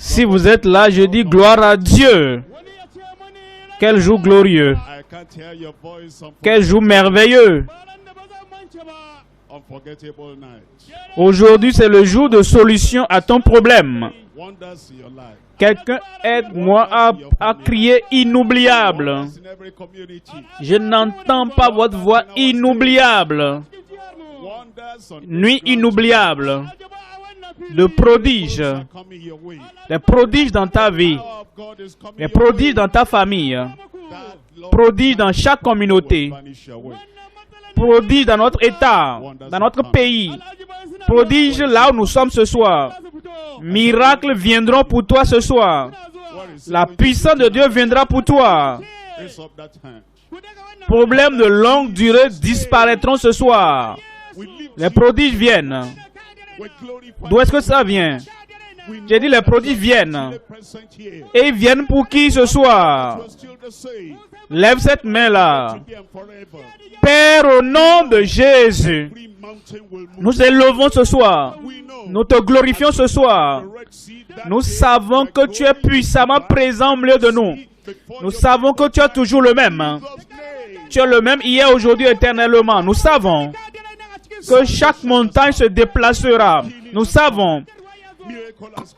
Si vous êtes là, je dis gloire à Dieu. Quel jour glorieux. Quel jour merveilleux. Aujourd'hui, c'est le jour de solution à ton problème. Quelqu'un aide-moi à crier inoubliable. Je n'entends pas votre voix inoubliable. Nuit inoubliable. Le prodige. Les prodiges dans ta vie. Les prodiges dans ta famille. Prodiges dans chaque communauté. Prodiges dans notre État, dans notre pays. Prodiges là où nous sommes ce soir. Miracles viendront pour toi ce soir. La puissance de Dieu viendra pour toi. Problèmes de longue durée disparaîtront ce soir. Les prodiges viennent. D'où est-ce que ça vient? J'ai dit les prodiges viennent. Et ils viennent pour qui ce soir? Lève cette main-là. Père, au nom de Jésus, nous élevons ce soir. Nous te glorifions ce soir. Nous savons que tu es puissamment présent au milieu de nous. Nous savons que tu es toujours le même. Tu es le même hier, aujourd'hui, éternellement. Nous savons que chaque montagne se déplacera. Nous savons,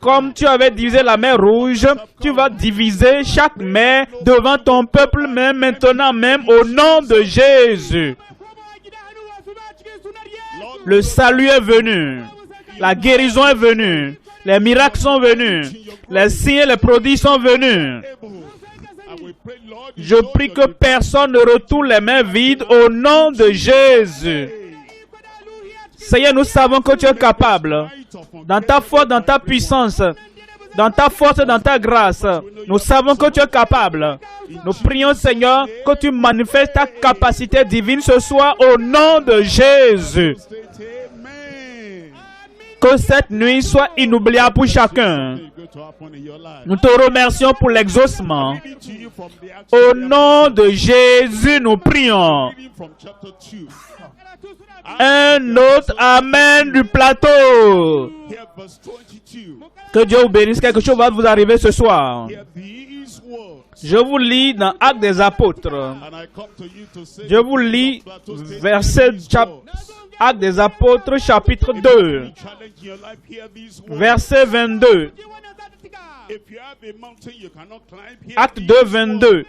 comme tu avais divisé la mer Rouge, tu vas diviser chaque mer devant ton peuple, même maintenant, même au nom de Jésus. Le salut est venu. La guérison est venue. Les miracles sont venus. Les signes et les prodiges sont venus. Je prie que personne ne retourne les mains vides au nom de Jésus. Seigneur, nous savons que tu es capable. Dans ta force, dans ta puissance, dans ta force et dans ta grâce, nous savons que tu es capable. Nous prions, Seigneur, que tu manifestes ta capacité divine ce soir au nom de Jésus. Que cette nuit soit inoubliable pour chacun. Nous te remercions pour l'exaucement. Au nom de Jésus, nous prions. Un autre Amen du plateau. Que Dieu vous bénisse. Quelque chose va vous arriver ce soir. Je vous lis dans Actes des Apôtres. Je vous lis verset Actes des Apôtres chapitre 2. Verset 22. Acte 2, 22.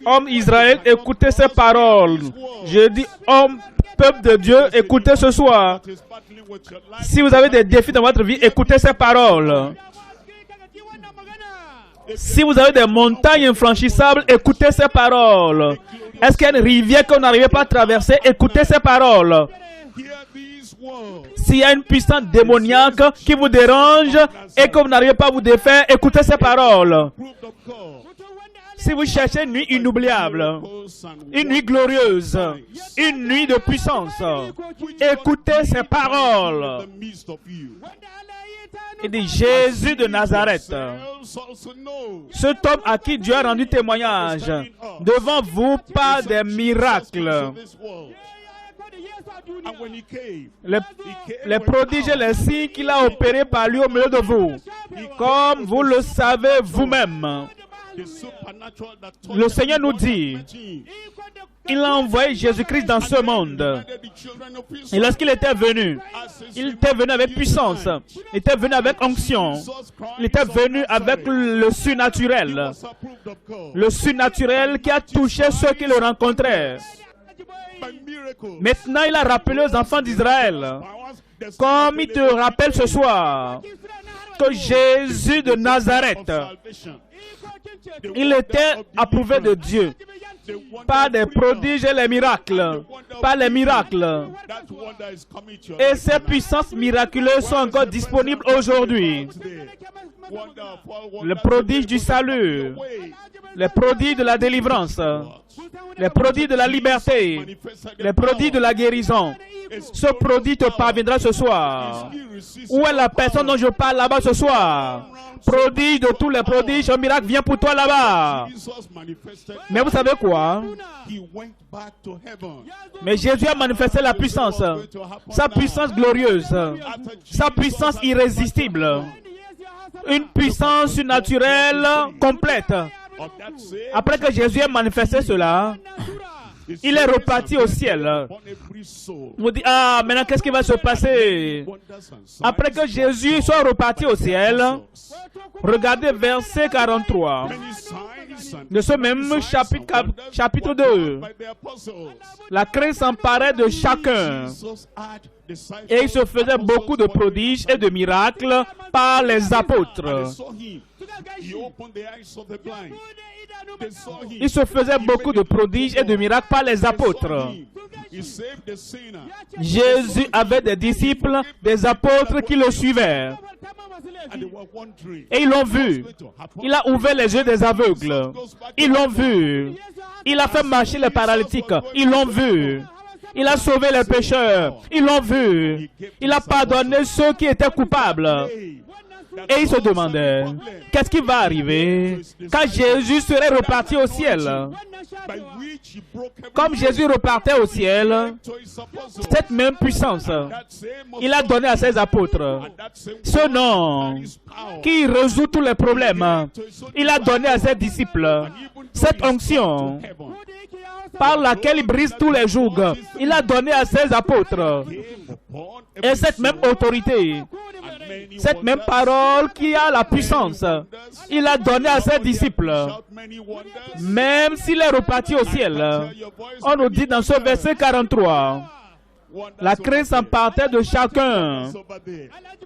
Homme Israël, écoutez ces paroles. Je dis, homme, peuple de Dieu, écoutez ce soir. Si vous avez des défis dans votre vie, écoutez ces paroles. Si vous avez des montagnes infranchissables, écoutez ces paroles. Est-ce qu'il y a une rivière que vous n'arrivez pas à traverser? Écoutez ces paroles. S'il y a une puissance démoniaque qui vous dérange et que vous n'arrivez pas à vous défaire, écoutez ces paroles. Si vous cherchez une nuit inoubliable, une nuit glorieuse, une nuit de puissance, écoutez ces paroles. Il dit Jésus de Nazareth, cet homme à qui Dieu a rendu témoignage devant vous par des miracles. Les prodiges et les signes qu'il a opérés par lui au milieu de vous, comme vous le savez vous-même. Le Seigneur nous dit, il a envoyé Jésus-Christ dans ce monde. Et lorsqu'il était venu avec puissance. Il était venu avec onction. Il était venu avec le surnaturel. Le surnaturel qui a touché ceux qui le rencontraient. Maintenant, il a rappelé aux enfants d'Israël, comme il te rappelle ce soir, que Jésus de Nazareth, il était approuvé de Dieu par des prodiges et les miracles, par les miracles. Et ces puissances miraculeuses sont encore disponibles aujourd'hui. Le prodige du salut, les prodiges de la délivrance, les prodiges de la liberté, les prodiges de la guérison. Ce prodige te parviendra ce soir. Où est la personne dont je parle là-bas ce soir? Prodige de tous les prodiges, un miracle vient pour toi là-bas. Mais vous savez quoi? Mais Jésus a manifesté la puissance, sa puissance glorieuse, sa puissance irrésistible. une puissance surnaturelle complète. Après que Jésus ait manifesté cela, il est reparti au ciel. On dit, ah, maintenant qu'est-ce qui va se passer? Après que Jésus soit reparti au ciel, regardez verset 43 de ce même chapitre 2. La crainte s'emparait de chacun. Et il se faisait beaucoup de prodiges et de miracles par les apôtres. Il se faisait beaucoup de prodiges et de miracles par les apôtres. Jésus avait des disciples, des apôtres qui le suivaient. Et ils l'ont vu. Il a ouvert les yeux des aveugles. Ils l'ont vu. Il a fait marcher les paralytiques. Ils l'ont vu. Il a sauvé les pécheurs. Ils l'ont vu. Il a pardonné ceux qui étaient coupables. Et il se demandait, qu'est-ce qui va arriver quand Jésus serait reparti au ciel? Comme Jésus repartait au ciel, cette même puissance, il a donné à ses apôtres. Ce nom qui résout tous les problèmes, il a donné à ses disciples. Cette onction par laquelle il brise tous les jougs, il a donné à ses apôtres. Et cette même autorité, cette même parole qui a la puissance, il a donné à ses disciples. Même s'il est reparti au ciel, on nous dit dans ce verset 43, la crainte s'empartait de chacun.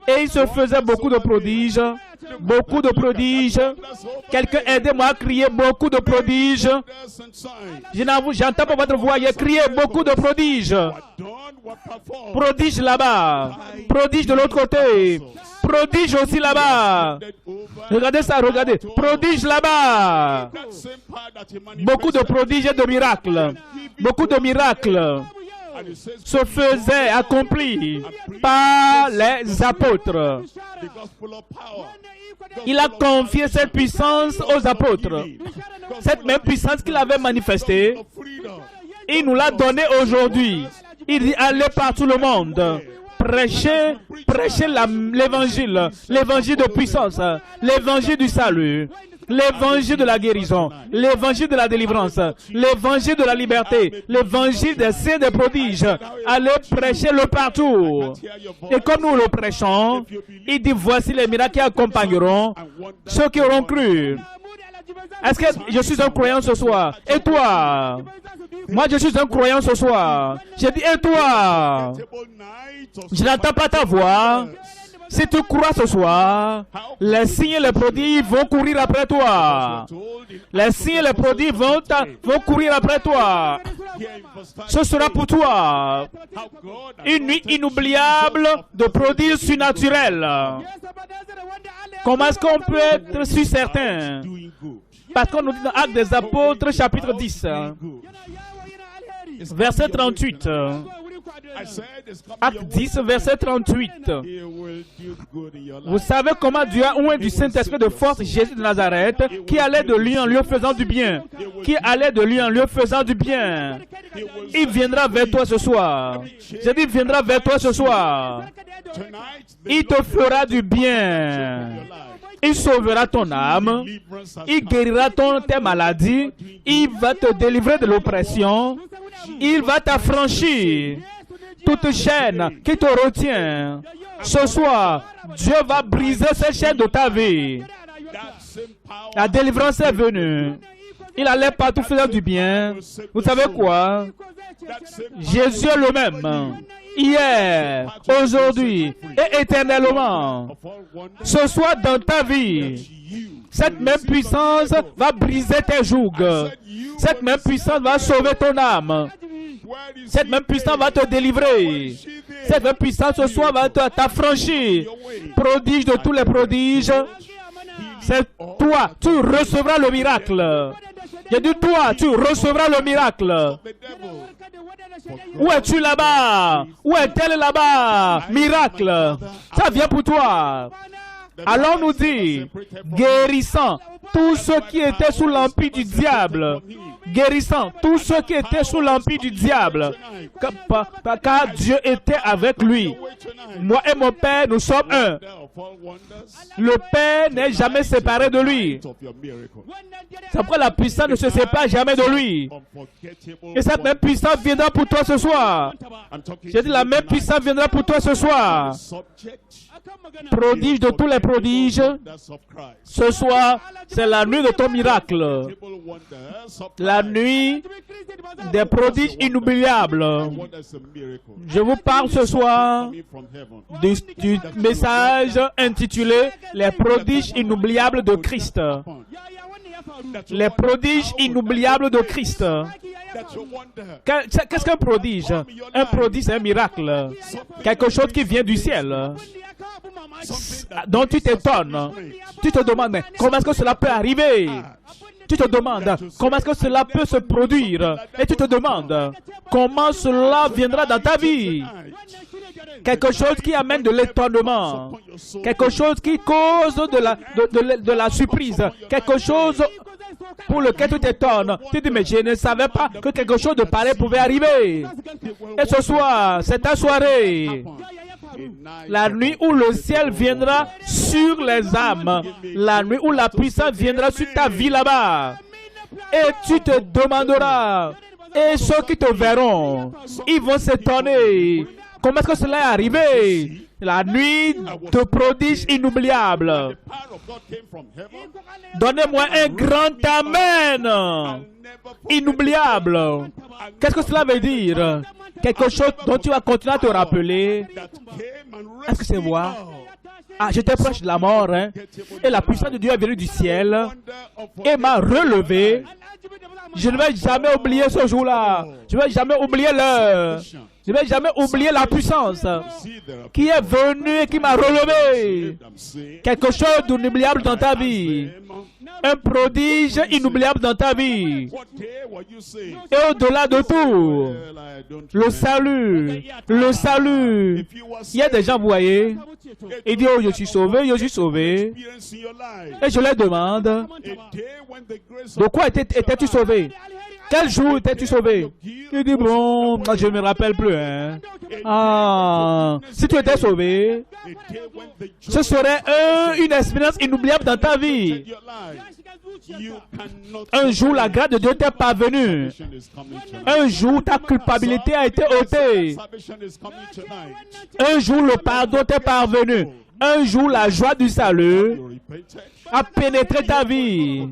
Et il se faisait beaucoup de prodiges. Beaucoup de prodiges. Quelqu'un aidez-moi à crier beaucoup de prodiges. J'entends pas votre voix. Criez beaucoup de prodiges. Prodiges là-bas. Prodiges de l'autre côté. Prodiges aussi là-bas. Regardez ça, regardez. Prodiges là-bas. Beaucoup de prodiges et de miracles. Beaucoup de miracles se faisait accompli par les apôtres. Il a confié cette puissance aux apôtres. Cette même puissance qu'il avait manifestée, il nous l'a donnée aujourd'hui. Il dit, allez par tout le monde. Prêchez l'évangile, l'évangile de puissance, l'évangile du salut, l'évangile de la guérison, l'évangile de la délivrance, l'évangile de la liberté, l'évangile des signes des prodiges. Allez prêcher-le partout. Et comme nous le prêchons, il dit, voici les miracles qui accompagneront ceux qui auront cru. Est-ce que je suis un croyant ce soir? Et toi? Moi, je suis un croyant ce soir. J'ai dit, et toi? Je n'entends pas ta voix. Si tu crois ce soir, les signes et les prodiges vont courir après toi. Les signes et les prodiges vont courir après toi. Ce sera pour toi une nuit inoubliable de prodiges surnaturels. Comment est-ce qu'on peut être si certain? Parce qu'on nous dit dans Actes des Apôtres, chapitre 10, verset 38. Acte 10, verset 38. Vous savez comment Dieu a oint du Saint-Esprit de force Jésus de Nazareth, qui allait de lieu en lieu faisant du bien. Qui allait de lieu en lieu faisant du bien. Il viendra vers toi ce soir. J'ai dit, il viendra vers toi ce soir. Il te fera du bien. Il sauvera ton âme. Il guérira tes maladies. Il va te délivrer de l'oppression. Il va t'affranchir toute chaîne qui te retient. Ce soir, Dieu va briser ces chaînes de ta vie. La délivrance est venue. Il allait partout faire du bien. Vous savez quoi? Jésus est le même. Hier, aujourd'hui et éternellement. Ce soir dans ta vie, cette même puissance va briser tes jougs. Cette même puissance va sauver ton âme. Cette même puissance va te délivrer. Cette même puissance ce soir va t'affranchir. Prodige de tous les prodiges. C'est toi, tu recevras le miracle. J'ai dit toi, tu recevras le miracle. Où es-tu là-bas? Où est-elle là-bas? Miracle. Ça vient pour toi. Allons-nous dire, guérissant tous ceux qui étaient sous l'empire du diable, guérissant tous ceux qui étaient sous l'empire du diable, car Dieu était avec lui. Moi et mon Père, nous sommes un. Le Père n'est jamais séparé de lui. C'est pourquoi la puissance ne se sépare jamais de lui. Et cette même puissance viendra pour toi ce soir. J'ai dit, la même puissance viendra pour toi ce soir. Prodige de tous les prodiges. Ce soir, c'est la nuit de ton miracle. La nuit des prodiges inoubliables. Je vous parle ce soir du message intitulé « Les prodiges inoubliables de Christ ». Les prodiges inoubliables de Christ. Qu'est-ce qu'un prodige? Un prodige, c'est un miracle. Quelque chose qui vient du ciel. Donc tu t'étonnes. Tu te demandes, mais comment est-ce que cela peut arriver? Tu te demandes, comment est-ce que cela peut se produire? Et tu te demandes, comment cela viendra dans ta vie? Quelque chose qui amène de l'étonnement. Quelque chose qui cause de la surprise. Quelque chose pour lequel tu t'étonnes. Tu dis, mais je ne savais pas que quelque chose de pareil pouvait arriver. Et ce soir, c'est ta soirée. La nuit où le ciel viendra sur les âmes. La nuit où la puissance viendra sur ta vie là-bas. Et tu te demanderas. Et ceux qui te verront, ils vont s'étonner. Comment est-ce que cela est arrivé? La nuit de prodiges inoubliables. Donnez-moi un grand amen. Inoubliable. Qu'est-ce que cela veut dire? Quelque chose dont tu vas continuer à te rappeler. Est-ce que c'est moi? Ah, j'étais proche de la mort, hein? Et la puissance de Dieu est venue du ciel et m'a relevé. Je ne vais jamais oublier ce jour-là. Je ne vais jamais oublier l'heure. Je ne vais jamais oublier la puissance qui est venue et qui m'a relevé. Quelque chose d'inoubliable dans ta vie. Un prodige inoubliable dans ta vie. Et au-delà de tout, le salut. Le salut. Il y a des gens, vous voyez, ils disent, oh, je suis sauvé, je suis sauvé. Et je leur demande, de quoi étais-tu sauvé? Quel jour étais-tu sauvé? Il dit, bon, je ne me rappelle plus. Hein. Ah, si tu étais sauvé, ce serait une expérience inoubliable dans ta vie. Un jour, la grâce de Dieu t'est parvenue. Un jour, ta culpabilité a été ôtée. Un jour, le pardon t'est parvenu. Un jour, la joie du salut a pénétré ta vie.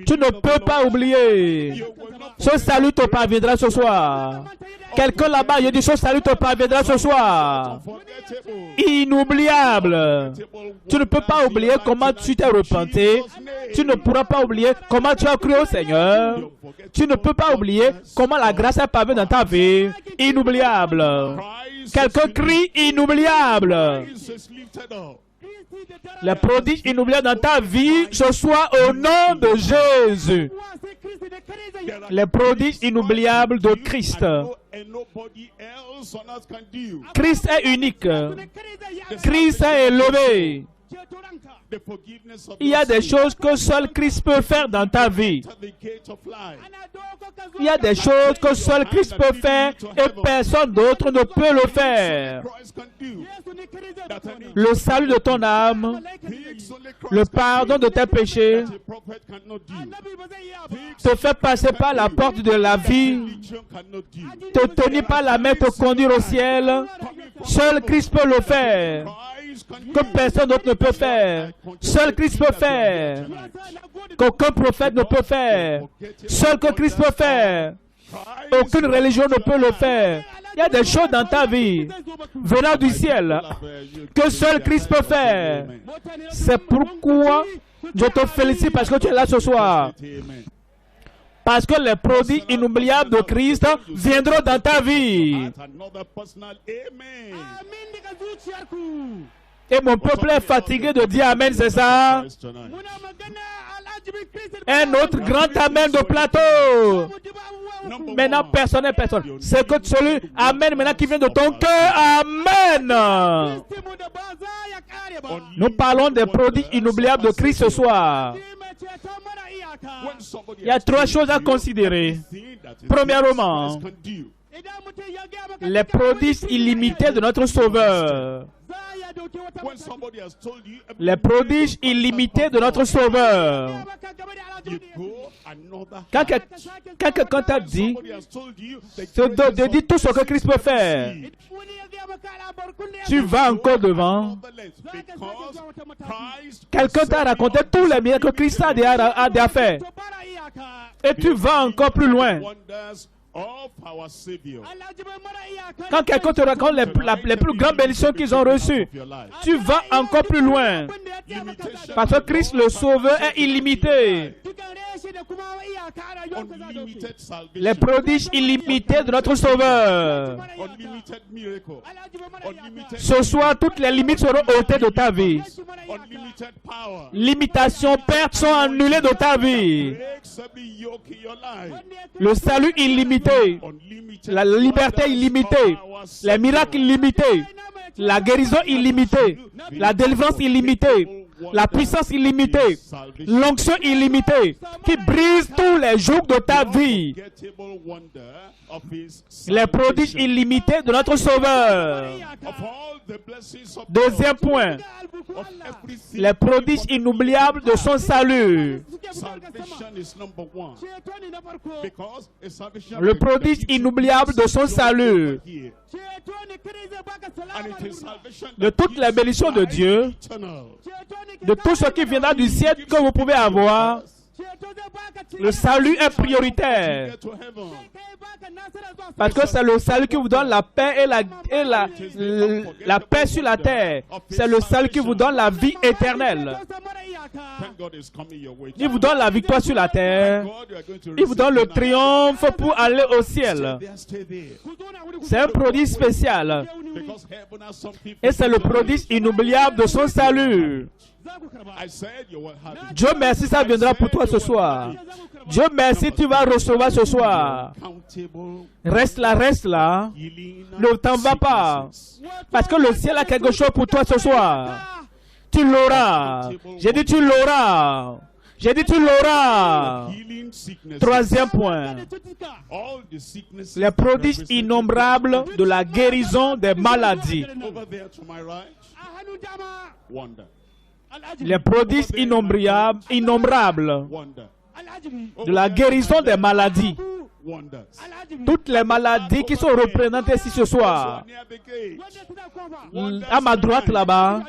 Tu ne peux pas oublier. Ce salut te parviendra ce soir. Quelqu'un là-bas, il dit, ce salut te parviendra ce soir. Inoubliable. Tu ne peux pas oublier comment tu t'es repenti. Tu ne pourras pas oublier comment tu as cru au Seigneur. Tu ne peux pas oublier comment la grâce est parvenue dans ta vie. Inoubliable. Quelqu'un crie inoubliable. Les prodiges inoubliables dans ta vie, ce soit au nom de Jésus. Les prodiges inoubliables de Christ. Christ est unique. Christ est élevé. Il y a des choses que seul Christ peut faire dans ta vie. Il y a des choses que seul Christ peut faire et personne d'autre ne peut le faire. Le salut de ton âme, le pardon de tes péchés, te faire passer par la porte de la vie, te tenir par la main, te conduire au ciel. Seul Christ peut le faire. Que personne d'autre ne peut faire. Seul Christ peut faire. Qu'aucun prophète ne peut faire. Seul que Christ peut faire. Aucune religion ne peut le faire. Il y a des choses dans ta vie venant du ciel que seul Christ peut faire. C'est pourquoi je te félicite parce que tu es là ce soir. Parce que les prodiges inoubliables de Christ viendront dans ta vie. Et mon peuple est fatigué de dire Amen, c'est ça? Un autre grand Amen de plateau. Maintenant, personne. C'est que celui, Amen, maintenant qui vient de ton cœur, Amen. Nous parlons des prodiges inoubliables de Christ ce soir. Il y a trois choses à considérer. Premièrement, les prodiges illimités de notre Sauveur. Les prodiges illimités de notre Sauveur. Quand quelqu'un t'a dit de dire tout ce que Christ peut faire, tu vas encore devant. Quelqu'un t'a raconté tous les miracles que Christ a déjà fait. Et tu vas encore plus loin. Quand quelqu'un te raconte les plus grandes bénédictions qu'ils ont reçues, tu vas encore plus loin. Parce que Christ le Sauveur est illimité. Les prodiges illimités de notre Sauveur. Ce soir, toutes les limites seront ôtées de ta vie. Limitations, pertes sont annulées de ta vie. Le salut illimité, la liberté illimitée, les miracles illimités, la guérison illimitée, la délivrance illimitée, la puissance illimitée, l'onction illimitée, qui brise tous les jougs de ta vie. Les prodiges illimités de notre Sauveur. Deuxième point, les prodiges inoubliables de son salut. Le prodige inoubliable de son salut. De toutes les bénédictions de Dieu, de tout ce qui viendra du ciel que vous pouvez avoir, le salut est prioritaire. Parce que c'est le salut qui vous donne la paix et la paix sur la terre. C'est le salut qui vous donne la vie éternelle. Il vous donne la victoire sur la terre. Il vous donne le triomphe pour aller au ciel. C'est un prodige spécial. Et c'est le prodige inoubliable de son salut. Dieu merci, ça viendra pour toi ce soir. Dieu merci, tu vas recevoir ce soir. Reste là. Ne t'en va pas. Parce que le ciel a quelque chose pour toi ce soir. Tu l'auras. J'ai dit tu l'auras. Troisième point. Les prodiges innombrables de la guérison des maladies. Les prodiges innombrables de la guérison des maladies. Toutes les maladies qui sont représentées ici ce soir. À ma droite là-bas,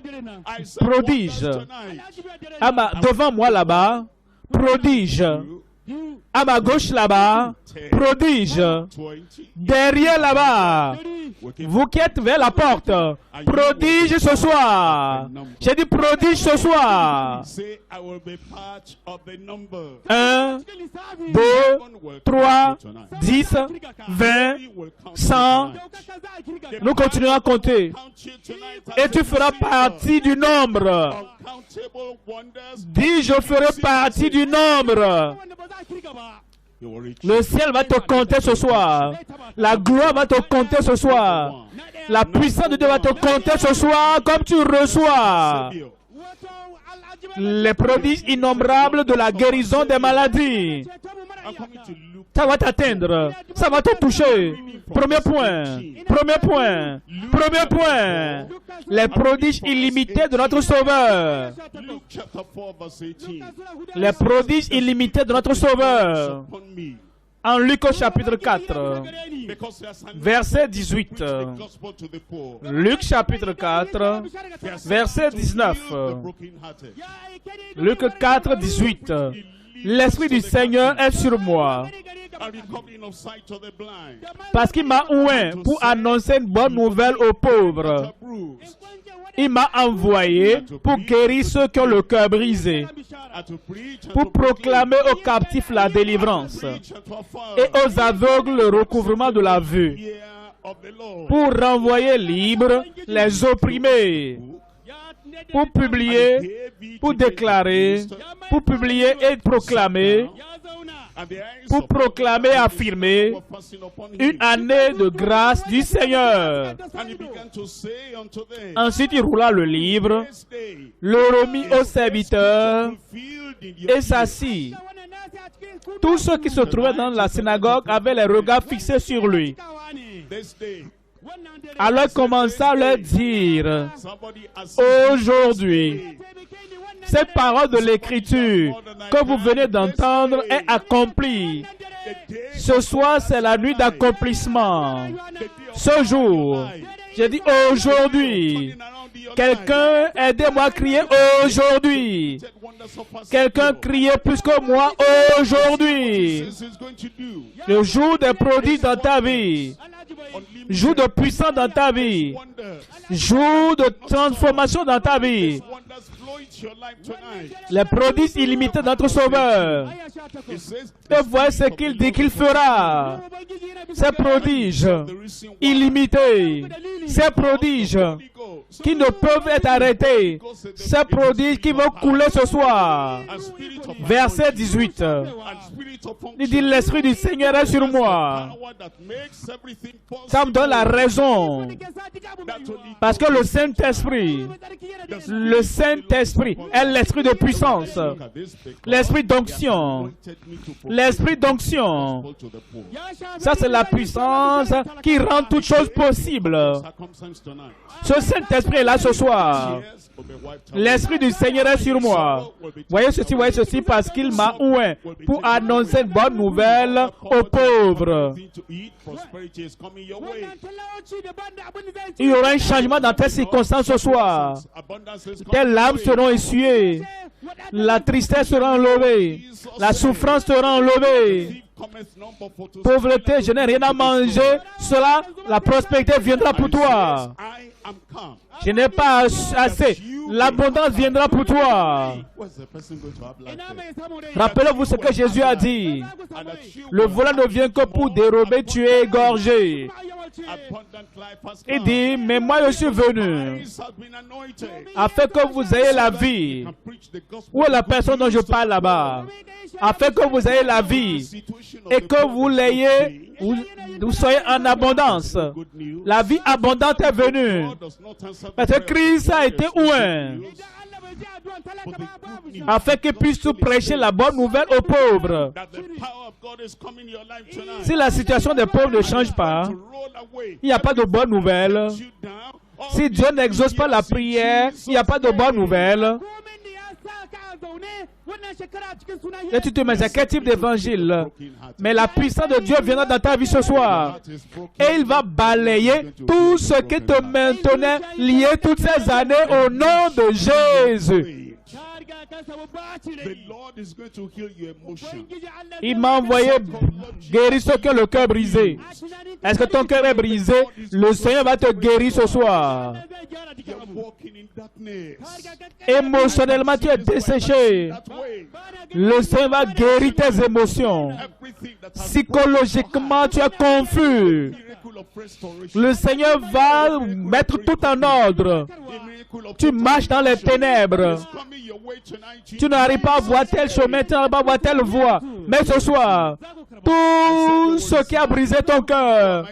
prodige. Devant moi là-bas, prodige. À ma gauche là-bas, prodige. Derrière là-bas, vous qui êtes vers la porte, prodige ce soir. J'ai dit prodige ce soir. 1, 2, 3, 10, 20, 100. Nous continuons à compter. Et tu feras partie du nombre. Dis, je ferai partie du nombre. Le ciel va te compter ce soir. La gloire va te compter ce soir. La puissance de Dieu va te compter ce soir comme tu reçois. Les prodiges innombrables de la guérison des maladies. Ça va t'atteindre. Ça va te toucher. Premier point. Les prodiges illimités de notre Sauveur. Les prodiges illimités de notre Sauveur. En Luc au chapitre 4, verset 18. Luc chapitre 4, verset 19. Luc 4, 18. L'Esprit du Seigneur est sur moi, parce qu'il m'a oint pour annoncer une bonne nouvelle aux pauvres. Il m'a envoyé pour guérir ceux qui ont le cœur brisé, pour proclamer aux captifs la délivrance et aux aveugles le recouvrement de la vue, pour renvoyer libres les opprimés, pour publier, pour déclarer, pour publier et proclamer, pour proclamer et affirmer une année de grâce du Seigneur. Ensuite, il roula le livre, le remit au serviteur et s'assit. Tous ceux qui se trouvaient dans la synagogue avaient les regards fixés sur lui. Alors il commença à leur dire, aujourd'hui, cette parole de l'Écriture que vous venez d'entendre est accomplie. Ce soir, c'est la nuit d'accomplissement. Ce jour, j'ai dit aujourd'hui. Quelqu'un, aidez-moi à crier aujourd'hui. Quelqu'un criait plus que moi aujourd'hui. Le jour des prodiges dans ta vie. Jour de puissance dans ta vie. Jour de transformation dans ta vie. Les prodiges illimités de notre Sauveur. Et voyez ce qu'il dit qu'il fera. Ces prodiges illimités. Ces prodiges qui ne peuvent être arrêtés. Ces prodiges qui vont couler ce soir. Verset 18. Il dit, l'Esprit du Seigneur est sur moi. Ça me donne la raison. Parce que le Saint-Esprit est l'Esprit de puissance. L'Esprit d'onction. L'Esprit d'onction. Ça, c'est la puissance qui rend toutes choses possibles. Ce Saint-Esprit est là ce soir. L'Esprit du Seigneur est sur moi. Voyez ceci, parce qu'il m'a oint pour annoncer une bonne nouvelle aux pauvres. Il y aura un changement dans tes circonstances ce soir. Tes larmes seront essuyées. La tristesse sera enlevée. La souffrance sera enlevée. Pauvreté, je n'ai rien à manger. Cela, la prospérité viendra pour toi. Je n'ai pas assez. L'abondance viendra pour toi. Rappelez-vous ce que Jésus a dit. Le volant ne vient que pour dérober, tuer, égorger. Il dit, mais moi je suis venu afin que vous ayez la vie. Où est la personne dont je parle là-bas? Afin que vous ayez la vie et que vous l'ayez, vous soyez en abondance. La vie abondante est venue. Parce que Christ a été oint afin qu'il puisse prêcher la bonne nouvelle aux pauvres. Si la situation des pauvres ne change pas, il n'y a pas de bonne nouvelle. Si Dieu n'exauce pas la prière, il n'y a pas de bonne nouvelle. Et tu te mets à quel type d'évangile? Mais la puissance de Dieu viendra dans ta vie ce soir. Et il va balayer tout ce qui te maintenait lié toutes ces années au nom de Jésus. Il m'a envoyé guérir ceux qui ont le cœur brisé. Est-ce que ton cœur est brisé? Le Seigneur va te guérir ce soir. Émotionnellement, tu es desséché. Le Seigneur va guérir tes émotions. Psychologiquement, tu es confus. Le Seigneur va mettre tout en ordre. Tu marches dans les ténèbres. Tu n'arrives pas à voir tel chemin, tu n'arrives pas à voir telle voie. Mais ce soir, tout ce qui a brisé ton cœur,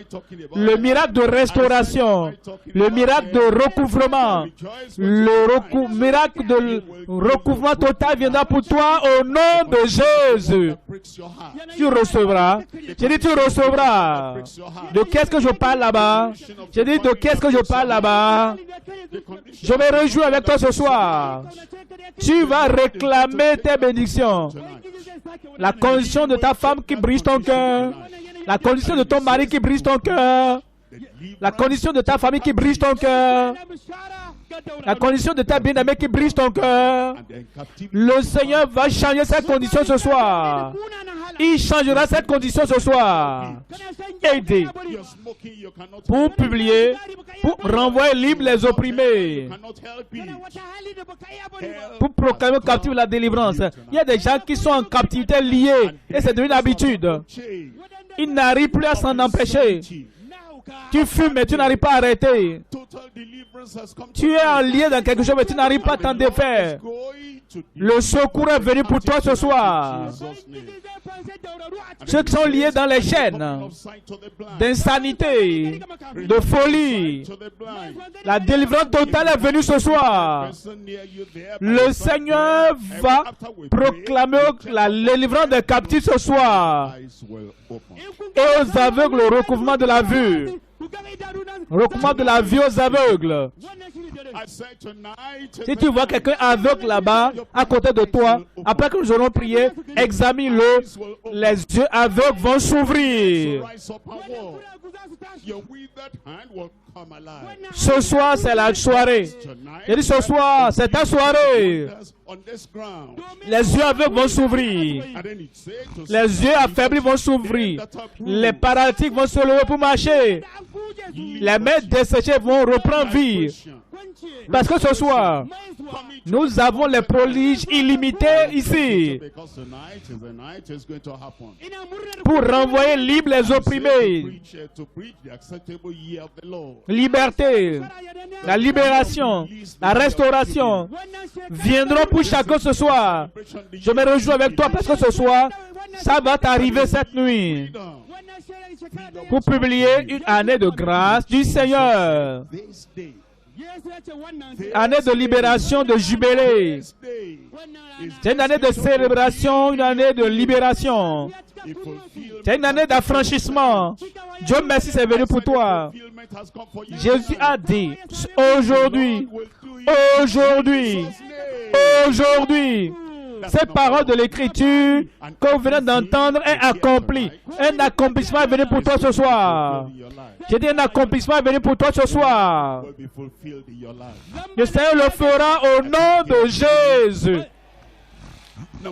le miracle de restauration, le miracle de recouvrement, le miracle de recouvrement total viendra pour toi au nom de Jésus. Tu recevras. J'ai dit tu recevras. De qu'est-ce que je parle là-bas? J'ai dit de qu'est-ce que je parle là-bas? Je vais réjouir avec toi ce soir. Tu vas réclamer tes bénédictions. La condition de ta femme qui brise ton cœur. La condition de ton mari qui brise ton cœur. La condition de ta famille qui brise ton cœur. La condition de ta bien-aimée qui brise ton cœur. Le Seigneur va changer cette condition ce soir. Il changera cette condition ce soir. Aider. Pour publier, pour renvoyer libre les opprimés. Pour proclamer aux captifs la délivrance. Il y a des gens qui sont en captivité liés. Et c'est devenu une habitude. Ils n'arrivent plus à s'en empêcher. Tu fumes mais tu n'arrives pas à arrêter. Tu es en lien dans quelque chose mais tu n'arrives pas à t'en défaire. Le secours est venu pour toi ce soir. Ceux qui sont liés dans les chaînes d'insanité, de folie, la délivrance totale est venue ce soir. Le Seigneur va proclamer la délivrance des captifs ce soir. Et aux aveugles, le recouvrement de la vue. Recouvrement de la vue aux aveugles. Si tu vois quelqu'un aveugle là-bas, à côté de toi, après que nous aurons prié, examine-le. Les yeux aveugles vont s'ouvrir. Ce soir, c'est la soirée. J'ai dit ce soir, c'est ta soirée. Les yeux aveugles vont s'ouvrir. Les yeux affaiblis vont s'ouvrir. Les paralytiques vont se lever pour marcher. Les mains desséchées vont reprendre vie. Parce que ce soir, nous avons les prodiges illimités ici. Pour renvoyer libres les opprimés. Liberté, la libération, la restauration viendront pour chacun ce soir. Je me réjouis avec toi parce que ce soir, ça va t'arriver cette nuit. Pour publier une année de grâce du Seigneur. Année de libération, de jubilé. C'est une année de célébration, une année de libération. C'est une année d'affranchissement. Dieu merci, c'est venu pour toi. Jésus a dit, aujourd'hui, cette parole de l'écriture que vous venez d'entendre est accomplie. Un accomplissement est venu pour toi ce soir. J'ai dit un accomplissement est venu pour toi ce soir. Le Seigneur le fera au nom de Jésus.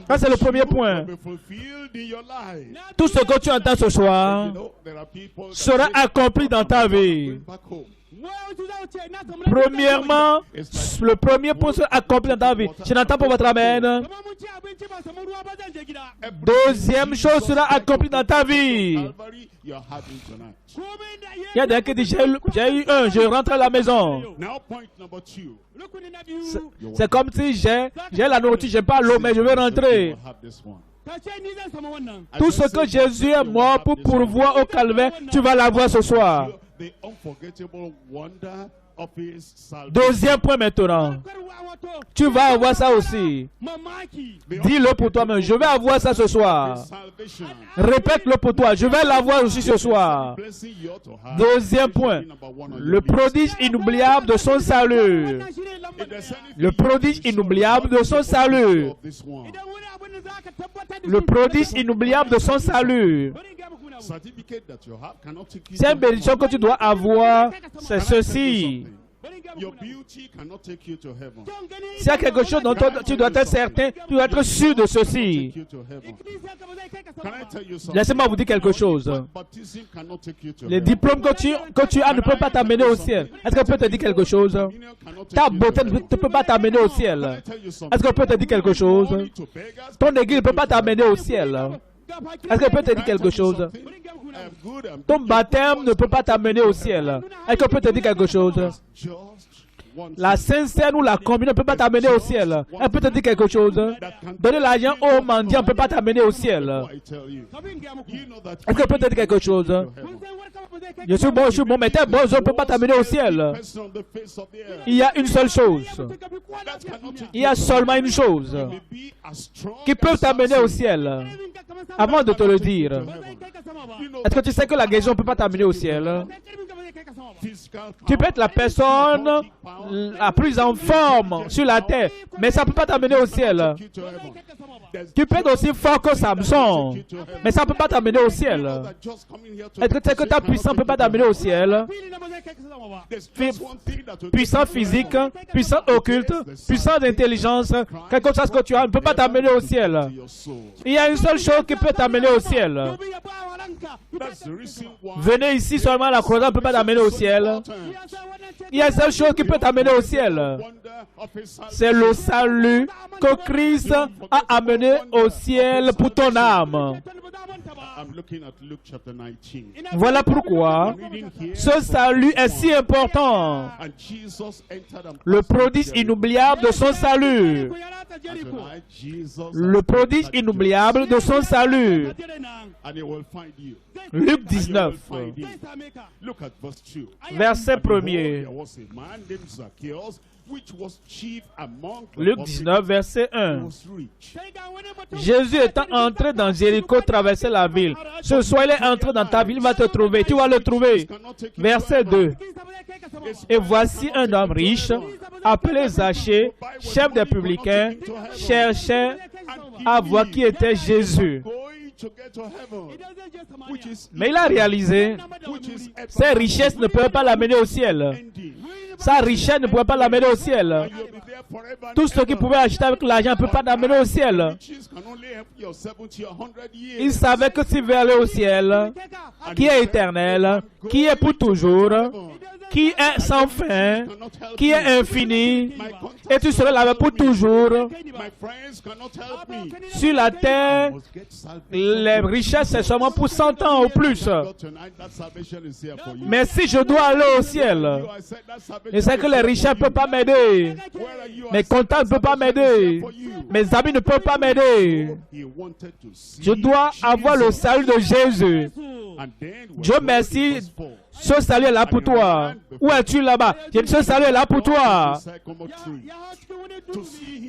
Ça, c'est le premier point. Tout ce que tu entends ce soir sera accompli dans ta vie. Premièrement, le premier point sera accompli dans ta vie. Je n'entends pas votre amen. Deuxième chose sera accomplie dans ta vie. Il y a des qui disent, j'ai eu un, je rentre à la maison. C'est comme si j'ai la nourriture, je n'ai pas l'eau, mais je vais rentrer. Tout ce que Jésus est mort pour pourvoir au calvaire, tu vas l'avoir ce soir. Deuxième point maintenant. Tu vas avoir ça aussi. Dis-le pour toi-même. Je vais avoir ça ce soir. Répète-le pour toi. Je vais l'avoir aussi ce soir. Deuxième point. Le prodige inoubliable de son salut. Le prodige inoubliable de son salut. Le prodige inoubliable de son salut. C'est une bénédiction que tu dois avoir, c'est ceci. S'il y a quelque chose dont tu dois être certain, tu dois être sûr de ceci. Laissez-moi vous dire quelque chose. Les diplômes que tu as ne peuvent pas t'amener au ciel. Est-ce que je peux te dire quelque chose? Ta beauté ne peut pas t'amener au ciel. Est-ce que je peux te dire quelque chose? Ton église ne peut pas t'amener au ciel. Est-ce que je peux te dire quelque chose? Ton baptême ne peut pas t'amener au ciel. Est-ce que je peux te dire quelque chose? La Sainte-Seine ou la communion ne peut pas t'amener au ciel. Elle peut te dire quelque chose. Donner l'argent aux mendiants ne peut pas t'amener au ciel. Est-ce que je peux te dire quelque chose? Je suis bon, mais tes bons ne peut pas t'amener au ciel. Il y a une seule chose. Il y a seulement une chose qui peut t'amener au ciel. Avant de te le dire, est-ce que tu sais que la guérison ne peut pas t'amener au ciel? Tu peux être la personne la plus en forme sur la terre, mais ça ne peut pas t'amener au ciel. Tu peux être aussi fort que Samson, mais ça ne peut pas t'amener au ciel. Est-ce que tu sais que ta puissance ne peut pas t'amener au ciel? Puissance physique, puissance occulte, puissance d'intelligence, quelque chose que tu as ne peut pas t'amener au ciel. Il y a une seule chose qui peut t'amener au ciel. Venez ici seulement, la croisade ne peut pas t'amener au ciel. Il y a seule chose qui peut t'amener au ciel. C'est le salut que Christ a amené au ciel pour ton âme. Voilà pourquoi ce salut est si important. Le prodige inoubliable de son salut. Le prodige inoubliable de son salut. Luc 19, verset 1er. Luc 19, verset 1. Jésus étant entré dans Jéricho, traversait la ville. Ce soir, il est entré dans ta ville, il va te trouver. Tu vas le trouver. Verset 2. Et voici un homme riche, appelé Zachée, chef des publicains, cherchait à voir qui était Jésus. Mais il a réalisé, ses richesses ne peuvent pas l'amener au ciel. Sa richesse ne pouvait pas l'amener au ciel. Tout ce qu'il pouvait acheter avec l'argent ne peut pas l'amener au ciel. Il savait que s'il veut aller au ciel, qui est éternel, qui est pour toujours, qui est sans fin, qui est infini, et tu seras là pour toujours. Sur la terre, les richesses, c'est seulement pour 100 ans ou plus. Mais si je dois aller au ciel, je sais que les richesses ne peuvent pas m'aider. Mes contacts ne peuvent pas m'aider. Mes amis ne peuvent pas m'aider. Je dois avoir le salut de Jésus. Dieu merci. Ce salut est là pour toi. Où es-tu là-bas? J'ai dit ce salut est là pour toi.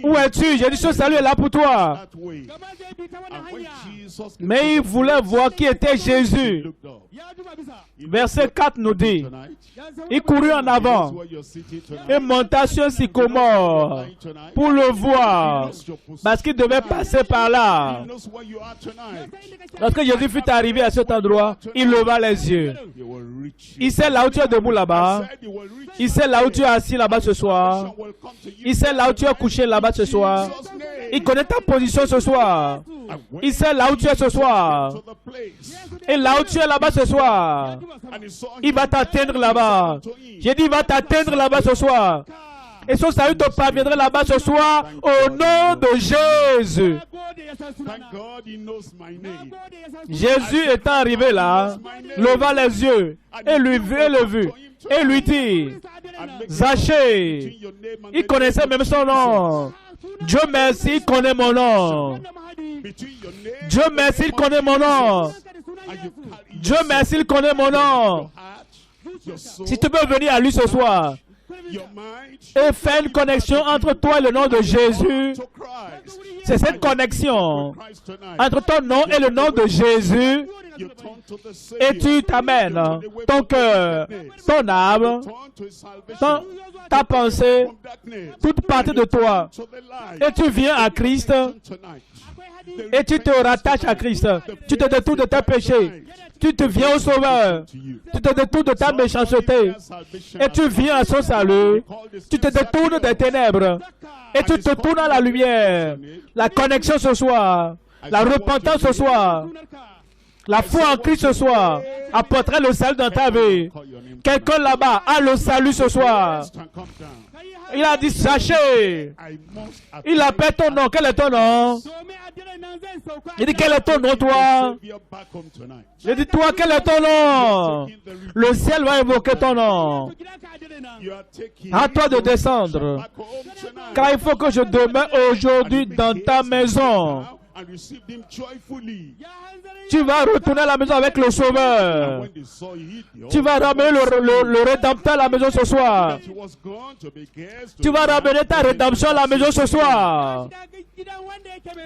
Où es-tu? J'ai dit ce salut est là pour toi. Mais il voulait voir qui était Jésus. Verset 4 nous dit, il courut en avant et monta sur un sycomore pour le voir, parce qu'il devait passer par là. Lorsque Jésus fut arrivé à cet endroit, il leva les yeux. Il sait là où tu es debout là-bas. Il sait là où tu es assis là-bas ce soir. Il sait là où tu es couché là-bas ce soir. Il connaît ta position ce soir. Il sait là où tu es ce soir. Et là où tu es là-bas ce soir, il va t'atteindre là-bas. J'ai dit, il va t'atteindre là-bas ce soir. Et son salut te parviendra là-bas ce soir au nom de Jésus. Jésus étant arrivé là, leva les yeux et lui vu et lui dit, Zachée, il connaissait même son nom. Dieu merci, il connaît mon nom. Dieu merci, il connaît mon nom. Dieu merci, il connaît mon nom. Si tu peux venir à lui ce soir et faire une connexion entre toi et le nom de Jésus, c'est cette connexion entre ton nom et le nom de Jésus, et tu t'amènes ton cœur, ton âme, ta pensée, toute partie de toi, et tu viens à Christ, et tu te rattaches à Christ, tu te détournes de tes péchés, tu te viens au Sauveur, tu te détournes de ta méchanceté, et tu viens à son salut, tu te détournes des ténèbres, et tu te tournes à la lumière. La connexion ce soir, la repentance ce soir, la foi en Christ ce soir apportera le salut dans ta vie. Quelqu'un là-bas a le salut ce soir. Il a dit, sachez. Il appelle ton nom. Quel est ton nom? Il dit, quel est ton nom, toi? Il dit, toi, quel est ton nom? Le ciel va évoquer ton nom. À toi de descendre. Car il faut que je demeure aujourd'hui dans ta maison. Tu vas retourner à la maison avec le Sauveur. Tu vas ramener le Rédempteur à la maison ce soir. Tu vas ramener ta rédemption à la maison ce soir.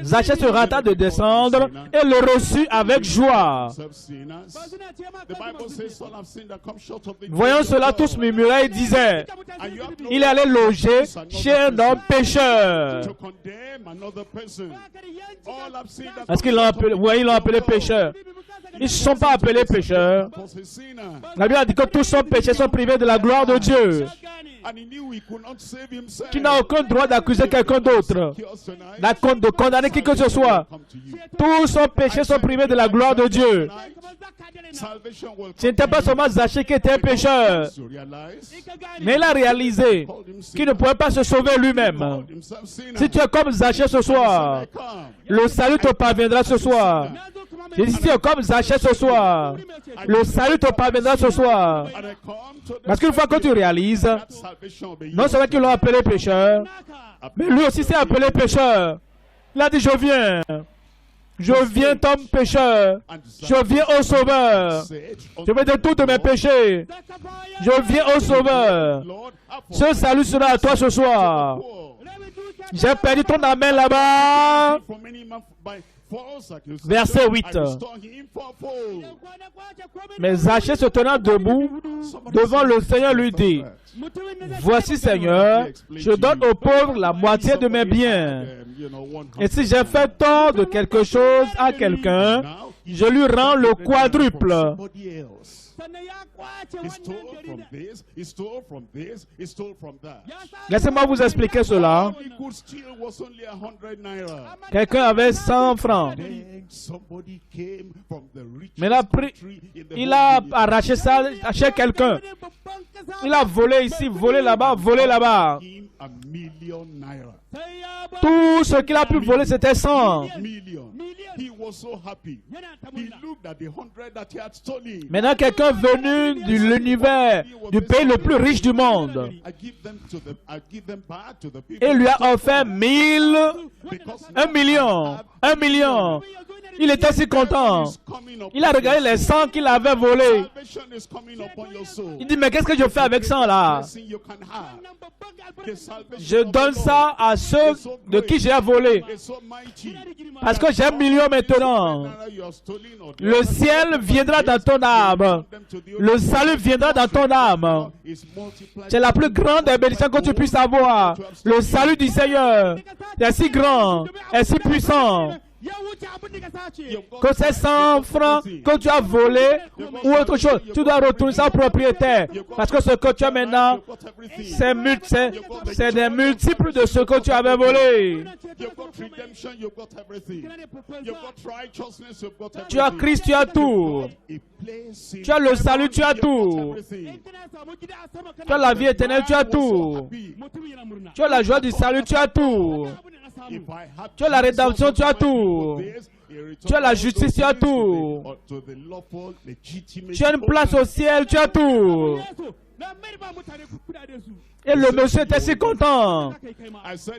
Zachée se hâta de descendre et le reçut avec joie. Voyant cela, tous murmuraient et disaient, il allait loger chez un homme pécheur. Est-ce qu'ils l'ont appelé? Oui, ils l'ont appelé pécheur. Ils ne sont pas appelés pécheurs. La Bible a dit que tous sont péchés, sont privés de la gloire de Dieu. Qui n'a aucun droit d'accuser quelqu'un d'autre, de condamner qui que ce soit. Tous sont péchés, sont privés de la gloire de Dieu. Ce n'était pas seulement Zachée qui était un pécheur, mais il a réalisé qu'il ne pouvait pas se sauver lui-même. Si tu es comme Zachée ce soir, le salut te parviendra ce soir. Si tu es comme Zachée ce soir, le salut te parviendra ce soir. Parce qu'une fois que tu réalises, non seulement qu'ils l'ont appelé pécheur, mais lui aussi s'est appelé pécheur. Il a dit, je viens comme pécheur, je viens au Sauveur, je vais de tous mes péchés, je viens au Sauveur. Ce salut sera à toi ce soir. J'ai perdu ton amen là-bas. Verset 8. Mais Zachée se tenant debout devant le Seigneur lui dit, voici Seigneur, je donne aux pauvres la moitié de mes biens. Et si j'ai fait tort de quelque chose à quelqu'un, je lui rends le quadruple. Laissez-moi vous expliquer cela. Quelqu'un avait 100 francs. Mais il a arraché ça chez quelqu'un. Il a volé ici, volé là-bas, volé là-bas. Tout ce qu'il a pu voler, c'était 100. Maintenant, quelqu'un venu de l'univers, du pays le plus riche du monde, et lui a offert 1000, 1 million, 1 million. Il était si content. Il a regardé les 100 qu'il avait volés. Il dit, mais qu'est-ce que je fais avec 100 là? Je donne ça à ceux de qui j'ai volé. Parce que j'ai 1 million maintenant. Le ciel viendra dans ton âme. Le salut viendra dans ton âme. C'est la plus grande bénédiction que tu puisses avoir. Le salut du Seigneur est si grand, est si puissant, que ces 100 francs que tu as volés ou autre chose, tu dois retourner ça au propriétaire. Parce que ce que tu as maintenant, c'est des multiples de ce que tu avais volé. Tu as Christ, tu as tout. Tu as le salut, tu as tout. Tu as la vie éternelle, tu as tout. Tu as la joie du salut, tu as tout. Tu as la rédemption, tu as tout. Tu as la justice, tu as tout. Tu as une place au ciel, tu as tout. Et le monsieur était si content.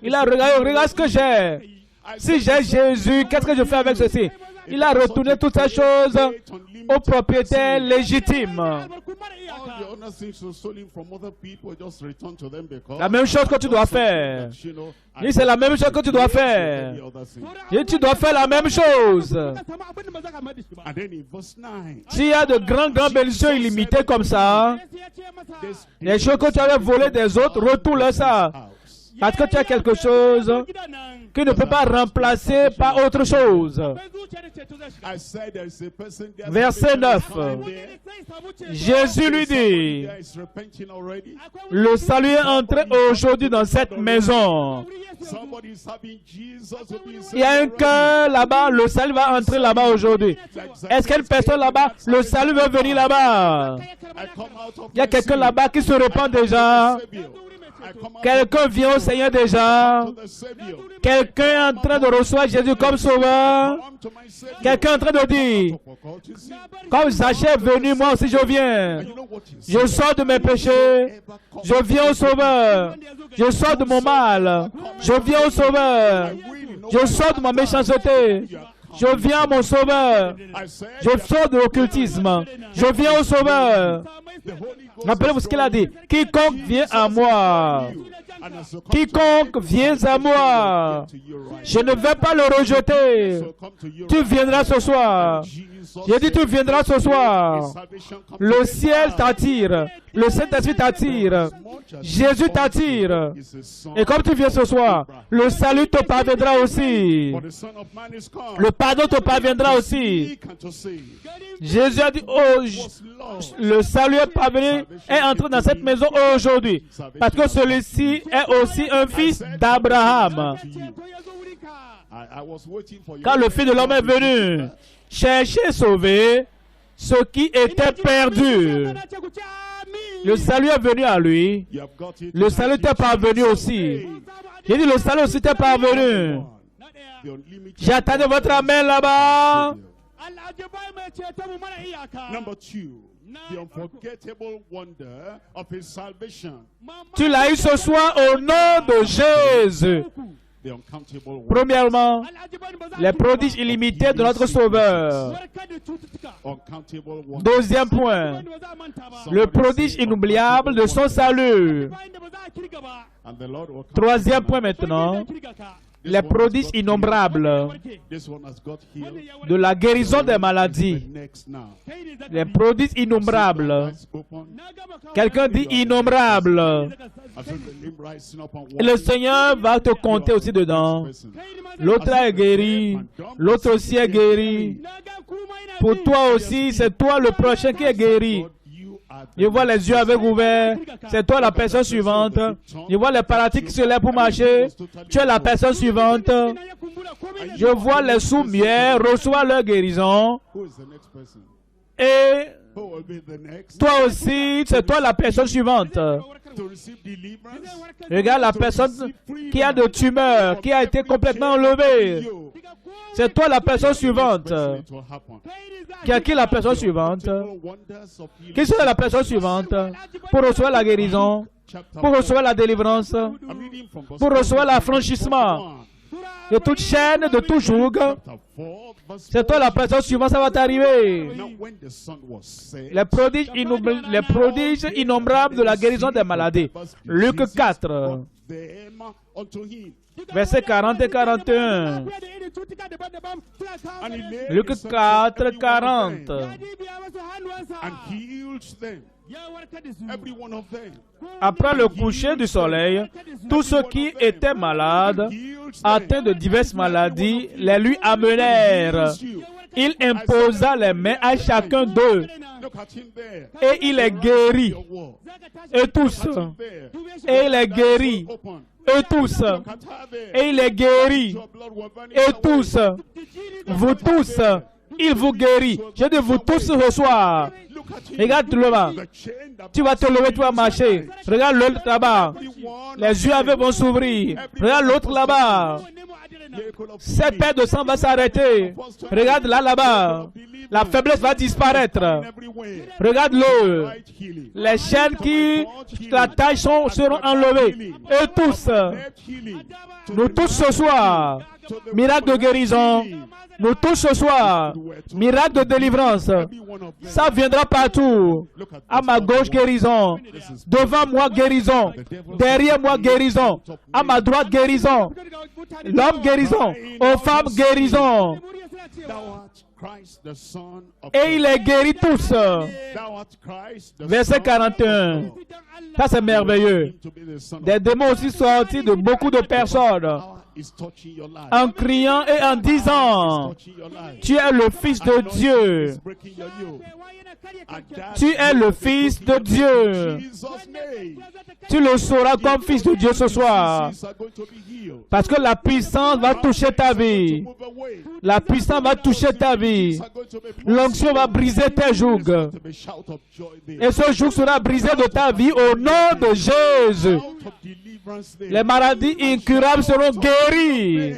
Il a regardé, regarde ce que j'ai. Si j'ai Jésus, qu'est-ce que je fais avec ceci? Il a retourné toutes ces choses au propriétaire légitime. La même chose que tu dois faire. C'est la même chose que tu dois faire. Et tu dois faire la même chose. S'il y a de grandes bénédictions illimitées comme ça, les choses que tu avais volées des autres, retourne ça. Parce que tu as quelque chose qui ne peut pas remplacer par autre chose. Verset 9. Jésus lui dit, le salut est entré aujourd'hui dans cette maison. Il y a un cœur là-bas, le salut va entrer là-bas aujourd'hui. Est-ce qu'il y a une personne là-bas, le salut va venir là-bas? Il y a quelqu'un là-bas qui se répand déjà. Quelqu'un vient au Seigneur déjà. Quelqu'un est en train de recevoir Jésus comme sauveur. Quelqu'un est en train de dire, comme Zachée est venu, moi aussi je viens. Je sors de mes péchés. Je viens au sauveur. Je sors de mon mal. Je viens au sauveur. Je sors de ma méchanceté. Je viens à mon sauveur. Je sors de l'occultisme. Je viens au sauveur. Rappelez-vous ce qu'il a dit. Quiconque vient à moi, quiconque vient à moi, je ne vais pas le rejeter. Tu viendras ce soir. J'ai dit, tu viendras ce soir. Le ciel t'attire. Le Saint-Esprit t'attire. Jésus t'attire. Et comme tu viens ce soir, le salut te parviendra aussi. Le pardon te parviendra aussi. Jésus a dit, oh, le salut est parvenu, est entré dans cette maison aujourd'hui. Parce que celui-ci est aussi un fils d'Abraham. Quand le Fils de l'homme est venu chercher, sauver ce qui était perdu, le salut est venu à lui. Le salut t'est parvenu aussi. J'ai dit, le salut aussi t'est parvenu. J'attendais votre amen là-bas. The unforgettable wonder of his salvation. Tu l'as eu ce soir au nom de Jésus. Premièrement, les prodiges illimités de notre Sauveur. Deuxième point, le prodige inoubliable de son salut. Troisième point maintenant, les prodiges innombrables de la guérison des maladies. Les prodiges innombrables. Quelqu'un dit innombrables. Et le Seigneur va te compter aussi dedans. L'autre est guéri. L'autre aussi est guéri. Pour toi aussi, c'est toi le prochain qui est guéri. Je vois les yeux avec ouverts. C'est toi la personne suivante. Je vois les paralytiques qui se lèvent pour marcher. Tu es la personne suivante. Je vois les sourds-muets recevoir leur guérison. Et toi aussi, c'est toi la personne suivante. Regarde la personne qui a de tumeur, qui a été complètement enlevée. C'est toi la personne suivante. Qui est la personne suivante? Qui sera la personne suivante pour recevoir la guérison, pour recevoir la délivrance, pour recevoir l'affranchissement de toute chaîne, de tout joug? C'est toi la personne suivante, ça va t'arriver. Les prodiges innombrables de la guérison des maladies. Luc 4. Versets 40 et 41. Luc 4, 40. Après le coucher du soleil, tous ceux qui étaient malades, atteints de diverses maladies, les lui amenèrent. Il imposa les mains à chacun d'eux et il les guérit. Et tous. Et il les guérit. Et tous. Et il les guérit. Et tous. Vous tous. Il vous guérit. Je dis vous tous ce soir. Regarde le bas. Tu vas te lever, tu vas marcher. Regarde l'autre là-bas. Les yeux avec vont s'ouvrir. Regarde l'autre là-bas. Cette paire de sang va s'arrêter. Regarde là-bas. La faiblesse va disparaître. Regarde-le. Les chaînes qui l'attachent seront enlevées. Et tous. Nous tous ce soir. Miracle de guérison. Nous tous ce soir. Miracle de délivrance. Ça viendra partout. À ma gauche, guérison. Devant moi, guérison. Derrière moi, guérison. À ma droite, guérison. L'homme, guérison. Aux femmes, guérison. Et il les guérit tous. Verset 41. Ça, c'est merveilleux. Des démons aussi sortis de beaucoup de personnes. En criant et en disant, tu es le Fils de Dieu. Tu es le Fils de Dieu. Tu le sauras comme Fils de Dieu ce soir. Parce que la puissance va toucher ta vie. La puissance va toucher ta vie. L'onction va briser tes jougs. Et ce joug sera brisé de ta vie au nom de Jésus. Les maladies incurables seront guéries.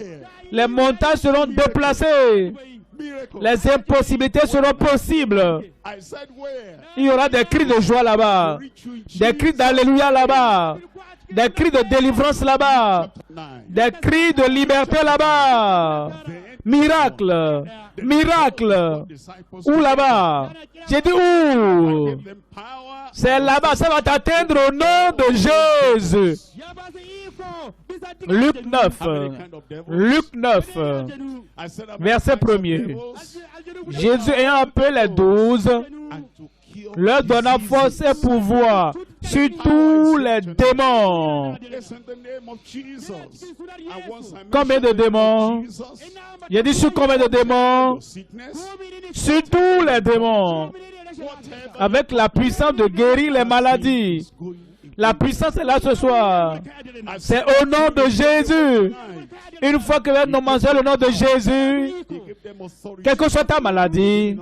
Les montagnes seront déplacées. Les impossibilités seront possibles. Il y aura des cris de joie là-bas. Des cris d'alléluia là-bas. Des cris de délivrance là-bas. Des cris de liberté là-bas. miracle, miracle. Où là-bas? J'ai dit où? C'est là-bas, ça va t'atteindre au nom de Jésus. Luc 9, Luc 9, verset 1er. Jésus ayant appelé les 12, leur donna force et pouvoir sur tous les démons. Combien de démons? J'ai dit sur combien de démons? Sur tous les démons. Avec la puissance de guérir les maladies. La puissance est là ce soir. C'est au nom de Jésus. Une fois que nous mentionne le nom de Jésus, quelle que soit ta maladie,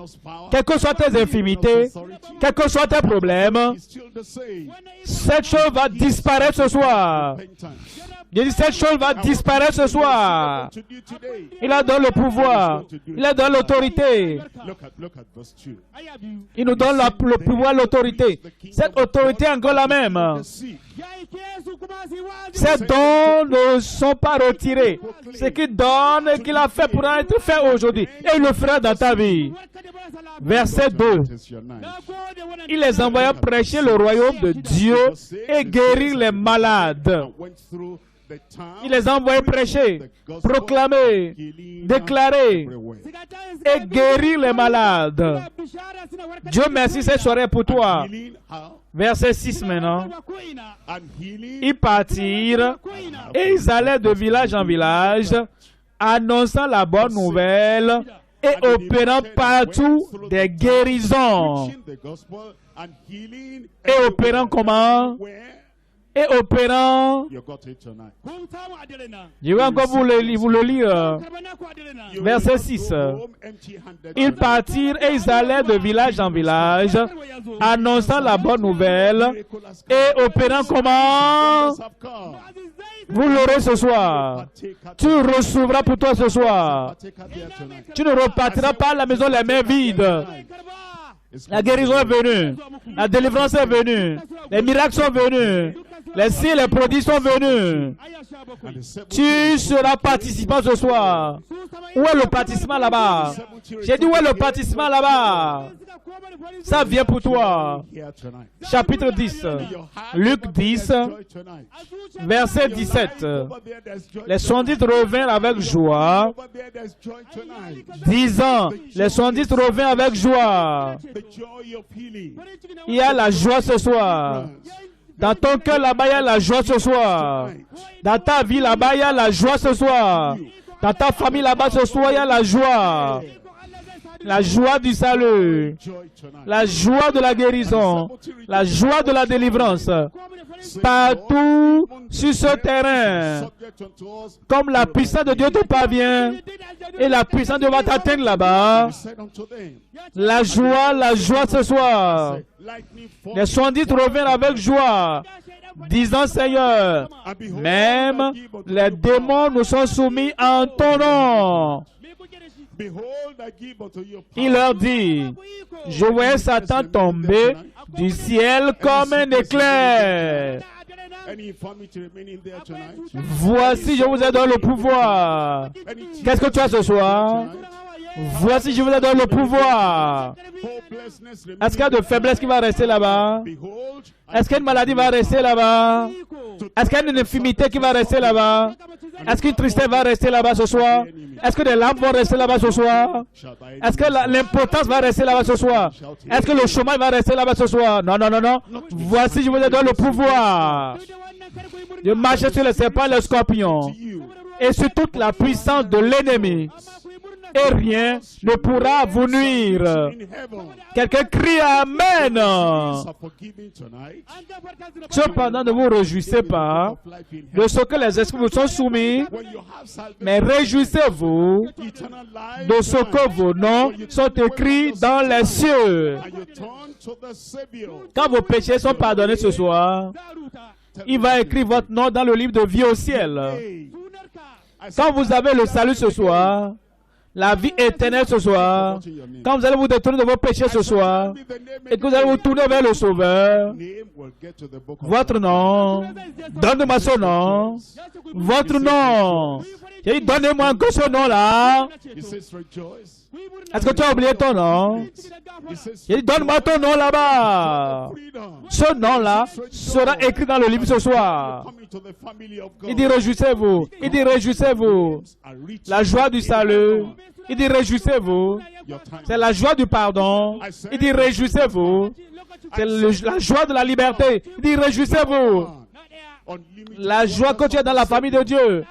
quelles que soient tes infirmités, quels que soient tes problèmes, cette chose va disparaître ce soir. J'ai dit, cette chose va disparaître ce soir. Il a donné le pouvoir. Il a donné l'autorité. Il nous donne le pouvoir, l'autorité. Cette autorité est encore la même. Ces dons ne sont pas retirés. Ce qu'il donne et qu'il a fait pour être fait aujourd'hui. Et il le fera dans ta vie. Verset 2. Il les envoya prêcher le royaume de Dieu et guérir les malades. Il les envoie prêcher, proclamer, déclarer et guérir les malades. Dieu merci, cette soirée est pour toi. Verset 6 maintenant. Ils partirent et ils allaient de village en village, annonçant la bonne nouvelle et opérant partout des guérisons. Et opérant comment? Et opérant, je vais encore vous le lire, verset 6. Ils partirent et ils allaient de village en village, annonçant la bonne nouvelle et opérant comment? Vous l'aurez ce soir. Tu recevras pour toi ce soir. Tu ne repartiras pas à la maison les mains vides. La guérison est venue. La délivrance est venue. Les miracles sont venus. Les signes et les prodiges sont venus. Tu seras participant ce soir. Où est le participant là-bas? J'ai dit où est le participant là-bas? Ça vient pour toi. Chapitre 10. Luc 10, verset 17. Les 70 revinrent avec joie, disant, les 70 revinrent avec joie. Il y a la joie ce soir. Dans ton cœur là-bas, il y a la joie ce soir. Dans ta vie là-bas, il y a la joie ce soir. Dans ta famille là-bas ce soir, il y a la joie. La joie du salut. La joie de la guérison. La joie de la délivrance. Partout sur ce terrain. Comme la puissance de Dieu te parvient. Et la puissance de Dieu va t'atteindre là-bas. La joie ce soir. Les 70 reviennent avec joie, disant, Seigneur, même les démons nous sont soumis en ton nom. Il leur dit, je voyais Satan tomber du ciel comme un éclair. Voici, je vous ai donné le pouvoir. Qu'est-ce que tu as ce soir? Voici, je vous ai donné le pouvoir. Est-ce qu'il y a de faiblesse qui va rester là-bas? Est-ce qu'une maladie va rester là-bas? Est-ce qu'il y a une infirmité qui va rester là-bas? Est-ce qu'une tristesse va rester là-bas ce soir? Est-ce que des larmes vont rester là-bas ce soir? Est-ce que l'impotence va rester là-bas ce soir? Est-ce que le chômage va rester là-bas ce soir? Non, non, non, non. Voici, je vous ai donné le pouvoir de marcher sur les serpents et les scorpions et sur toute la puissance de l'ennemi. Et rien ne pourra vous nuire. Quelqu'un crie Amen. Cependant, ne vous réjouissez pas de ce que les esprits vous sont soumis, mais réjouissez-vous de ce que vos noms sont écrits dans les cieux. Quand vos péchés sont pardonnés ce soir, il va écrire votre nom dans le livre de vie au ciel. Quand vous avez le salut ce soir, la vie éternelle ce soir, quand vous allez vous détourner de vos péchés ce soir, et que vous allez vous tourner vers le Sauveur, votre nom, donne-moi son nom, votre nom. J'ai dit, donnez-moi encore ce nom-là. Est-ce que tu as oublié ton nom? J'ai dit, donne-moi ton nom là-bas. Ce nom-là sera écrit dans le livre ce soir. Il dit, réjouissez-vous. Il dit, réjouissez-vous. La joie du salut. Il dit, réjouissez-vous. C'est la joie du pardon. Il dit, réjouissez-vous. C'est la joie de la liberté. Il dit, réjouissez-vous. La joie que tu as dans la famille de Dieu.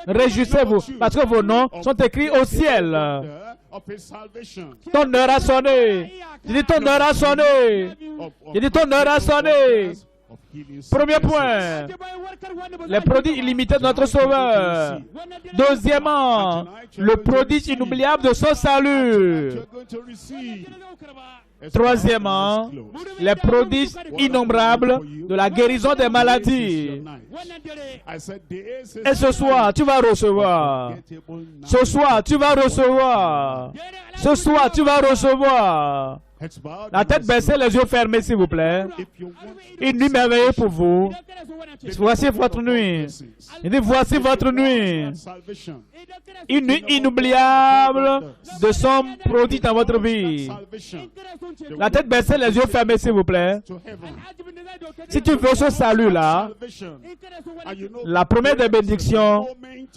Réjouissez-vous, parce que vos noms sont écrits au ciel. Ton heure a sonné. Je dis, ton heure a sonné. Je dis, ton heure a sonné. Premier point, les prodiges illimités de notre Sauveur. Deuxièmement, le prodige inoubliable de son salut. Troisièmement, les prodiges innombrables de la guérison des maladies. Et ce soir, tu vas recevoir. Ce soir, tu vas recevoir. Ce soir, tu vas recevoir. La tête baissée, les yeux fermés, s'il vous plaît. Une nuit merveilleuse pour vous. Voici votre nuit. Il dit, voici votre nuit. Une nuit inoubliable de son prodige dans votre vie. La tête baissée, les yeux fermés, s'il vous plaît. Si tu veux ce salut-là, la première des bénédictions,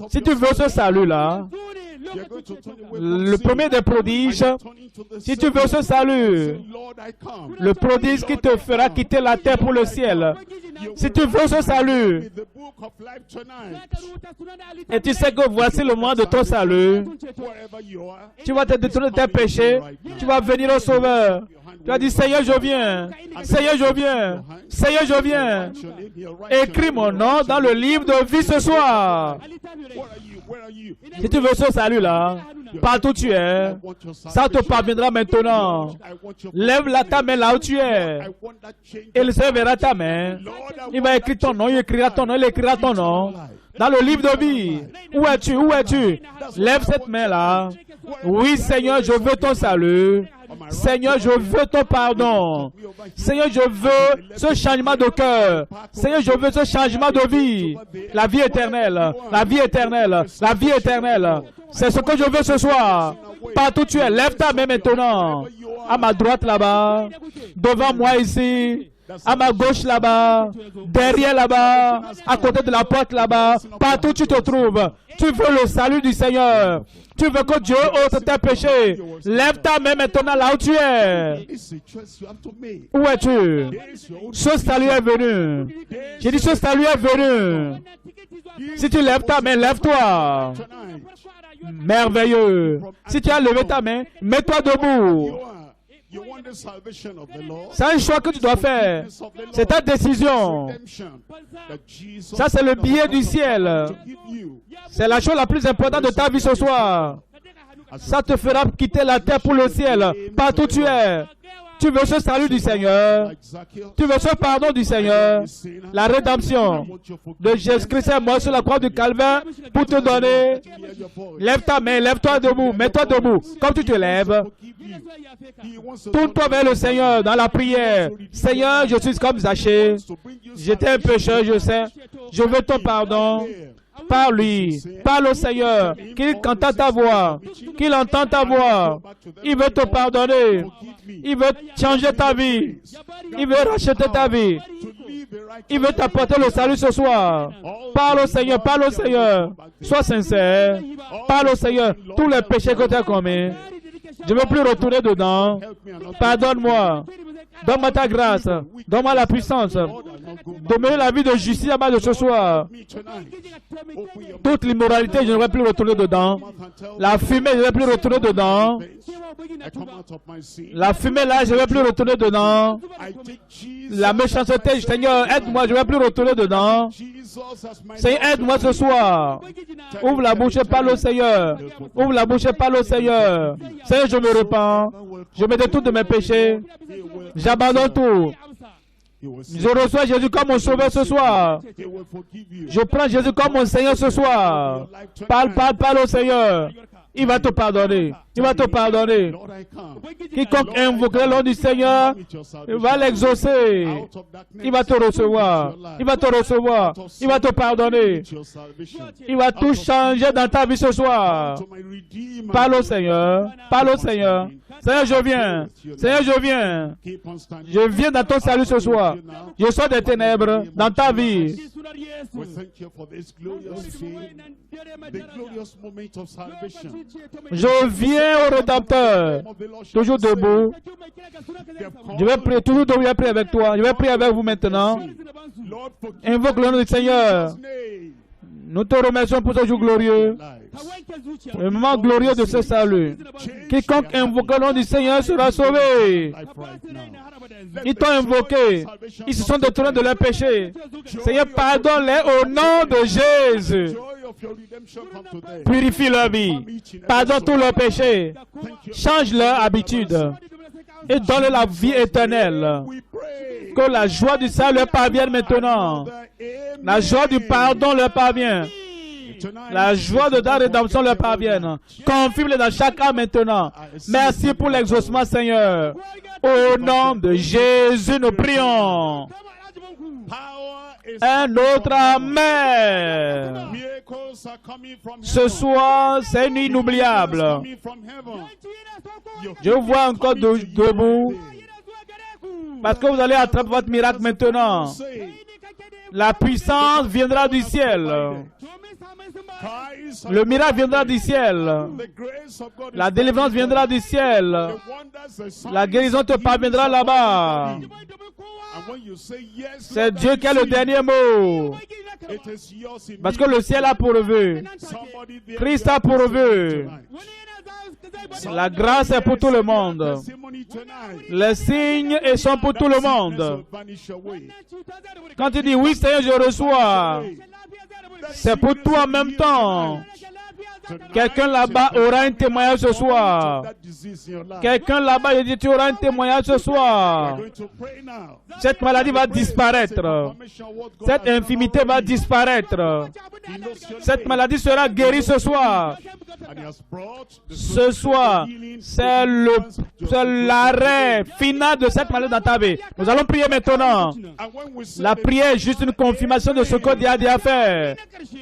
si tu veux ce salut-là, le premier des prodiges, si tu veux ce salut, le prodige qui te fera quitter la terre pour le ciel, si tu veux ce salut, et tu sais que voici le moment de ton salut, tu vas te détourner de tes péchés, tu vas venir au Sauveur. Tu vas dire, Seigneur, je viens. Seigneur, je viens. Seigneur, je viens. Écris mon nom dans le livre de vie ce soir. Si tu veux ce salut-là, partout où tu es, ça te parviendra maintenant. Lève ta main là où tu es. Il se verra ta main. Il va écrire ton nom, il écrira ton nom, il écrira ton nom. Dans le livre de vie. Où es-tu? Où es-tu? Lève cette main-là. Oui, Seigneur, je veux ton salut. Seigneur, je veux ton pardon. Seigneur, je veux ce changement de cœur. Seigneur, je veux ce changement de vie. La vie éternelle. La vie éternelle. La vie éternelle. C'est ce que je veux ce soir. Partout où tu es, lève ta main maintenant. À ma droite là-bas. Devant moi ici. À ma gauche là-bas, derrière là-bas, à côté de la porte là-bas, partout où tu te trouves, tu veux le salut du Seigneur. Tu veux que Dieu ôte tes péchés. Lève ta main maintenant là où tu es. Où es-tu? Ce salut est venu. J'ai dit ce salut est venu. Si tu lèves ta main, lève-toi. Merveilleux. Si tu as levé ta main, mets-toi debout. C'est un choix que tu dois faire. C'est ta décision. Ça, c'est le billet du ciel. C'est la chose la plus importante de ta vie ce soir. Ça te fera quitter la terre pour le ciel. Partout où tu es. Tu veux ce salut du Seigneur. Tu veux ce pardon du Seigneur. La rédemption de Jésus-Christ est mort sur la croix du Calvaire pour te donner. Lève ta main, lève-toi debout, mets-toi debout. Comme tu te lèves, tourne-toi vers le Seigneur dans la prière. Seigneur, je suis comme Zachée. J'étais un pécheur, je sais. Je veux ton pardon. Parle-lui, parle au Seigneur, qu'il entende ta voix, qu'il entende ta voix. Il veut te pardonner, il veut changer ta vie, il veut racheter ta vie, il veut t'apporter le salut ce soir. Parle au Seigneur, parle au Seigneur, sois sincère, parle au Seigneur, tous les péchés que tu as commis. Je ne veux plus retourner dedans. Pardonne-moi. Donne-moi ta grâce. Donne-moi la puissance. Donne-moi la vie de justice à bas de ce soir. Toute l'immoralité, je ne vais plus retourner dedans. La fumée, je ne vais plus retourner dedans. La fumée là, je ne vais plus retourner dedans. La méchanceté, Seigneur, aide-moi, je ne vais plus retourner dedans. Seigneur, aide-moi ce soir. Ouvre la bouche et parle au Seigneur. Ouvre la bouche et parle au Seigneur. Seigneur, je me repens. Je me détourne de mes péchés. J'abandonne tout. Je reçois Jésus comme mon sauveur ce soir. Je prends Jésus comme mon Seigneur ce soir. Parle au Seigneur. il va te pardonner. Il va te pardonner. Lord, I come. Quiconque invoquera le nom du Seigneur, il va l'exaucer. Il va te recevoir. Il va te recevoir. Il va te pardonner. Il va tout changer dans ta vie ce soir. Parle au Seigneur. Parle au Seigneur. Seigneur, je viens. Seigneur, je viens. Je viens dans ton salut ce soir. Je sors des ténèbres dans ta vie. We thank you for this glorious day, the glorious moment of salvation. Je viens au Rédempteur. Toujours debout. Je vais prier, toujours debout, je vais prier avec toi. Je vais prier avec vous maintenant. Lord, forgive Invoque le nom du Seigneur. His name. Nous te remercions pour ce jour glorieux. Le moment glorieux de ce salut. Quiconque invoque le nom du Seigneur sera sauvé. Life right now. Ils t'ont invoqué. Ils se sont détournés de leurs péchés. Seigneur, pardonne-les au nom de Jésus. Joy of your redemption come today. Purifie leur vie. Pardonne tous leurs péchés. Change leur habitude. Et donne la vie éternelle. We pray. Que la joie du salut leur parvienne maintenant. La joie du pardon leur parvient. La joie de ta rédemption leur parvienne. Confirme-les dans chaque âme maintenant. Merci pour l'exaucement, Seigneur. Au nom de Jésus, nous prions. Un autre Amen. Miracles are coming from Ce soir, c'est une nuit inoubliable. coming from heaven. Je vous vois encore debout. Parce que vous allez attraper votre miracle maintenant. Say, La puissance viendra du ciel. Christ, Le miracle viendra du ciel. the grace of God La is délivrance viendra du ciel. the wonders, the signs, La guérison te parviendra là-bas. and when you say yes, C'est Lord, Dieu qui a le dernier mot. it is yours in Parce que le ciel a pourvu. somebody there Christ a pourvu. tonight. La grâce est pour tout le monde. Testimony tonight. Les signes sont pour tout le monde. Will vanish away. Quand tu dis oui, Seigneur, je reçois, c'est pour toi en même temps. Quelqu'un là-bas aura un témoignage ce soir. That disease in your life. Quelqu'un là-bas, il dit, tu auras un témoignage ce soir. Going to pray now. Cette maladie va disparaître. Cette infimité va disparaître. Cette maladie sera guérie ce soir. And he has brought the Ce soir, c'est l'arrêt final de cette maladie dans ta vie. Nous allons prier maintenant. and when we say La prière est juste une confirmation de ce que Dieu a déjà fait.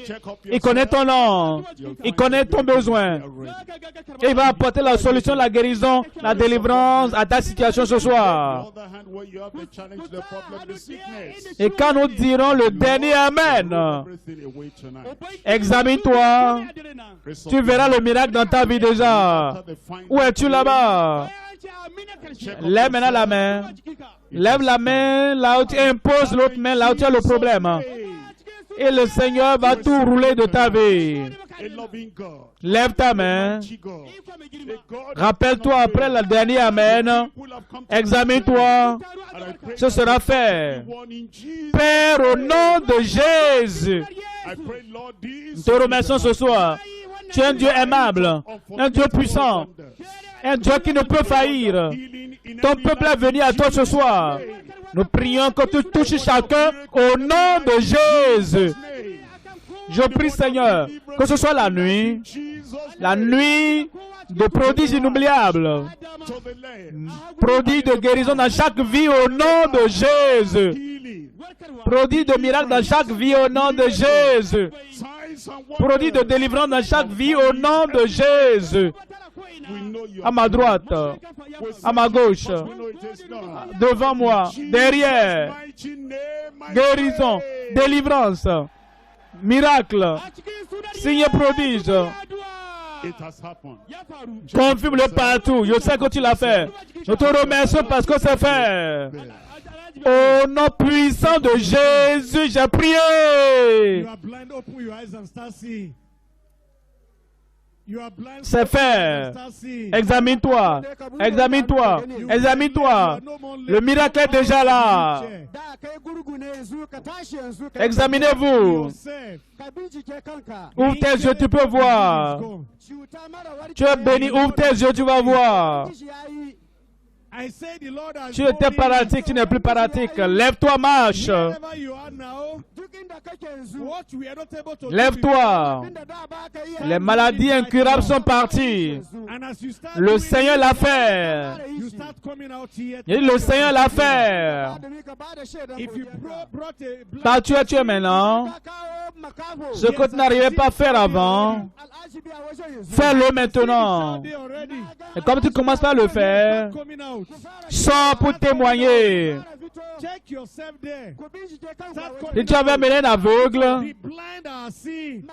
check up Il connaît ton nom. Il connaît ton besoin. Et il va apporter la solution, la guérison, la délivrance à ta situation ce soir. other hand where you have the challenge, the problem, the sickness. Et quand nous dirons le dernier Amen, Everything away tonight. examine-toi. Tu verras le miracle dans ta vie déjà. Où es-tu là-bas? Lève maintenant la main. Lève la main là où tu imposes l'autre main, là où tu as le problème. Et le Seigneur va tout rouler de ta vie. A loving God. Lève ta main. God. A God Rappelle-toi après le dernier Amen. will have come to Examine-toi. and I pray Ce sera fait. one in Jesus. Père, au nom de Jésus, I pray, Lord, this nous te remercions ce soir. Tu es un Dieu aimable, un Dieu puissant, un Dieu qui ne peut faillir. healing in Ton peuple est venu à toi ce soir. Nous prions que tu touches chacun au nom de Jésus. Je prie, Seigneur, que ce soit la nuit de prodiges inoubliables, to the land. prodiges de guérison dans chaque vie au nom de Jésus, Healing. prodiges de miracles dans chaque vie au nom de Jésus, Signs and prodiges de délivrance dans chaque vie au nom de Jésus. we know you À ma droite, à ma gauche, we know it is done. devant moi, derrière, Mighty name, I guérison, pray. délivrance, miracle, signe prodige. It has happened. Confirme-le partout. Je sais que tu l'as fait. Nous te remercions parce que c'est fait. Au nom puissant de Jésus, j'ai prié. You are blind, open your eyes and start seeing. You are blind, C'est open your eyes fait. and start seeing. Examine-toi. Examine-toi. Examine-toi. Le miracle est déjà là. Examinez-vous. Yourself. Ouvre tes yeux, tu peux voir. Tu es béni, ouvre tes yeux, tu vas voir. I say the Lord has Tu étais told me, paralytique, tu n'es plus paralytique. Lève-toi, marche. wherever you are now, what we are not able to do Lève-toi. Les maladies incurables sont parties. before, and as you start Le doing Seigneur it, l'a fait. you start coming out here. Et le Seigneur l'a fait. If you brought a blind Car tu es maintenant. Ce que tu n'arrivais pas à faire avant, fais-le maintenant. there already, Et comme tu commences par le faire, coming out, sors pour témoigner. check yourself there. Start Si coming tu avais amené un aveugle, The blind are seeing.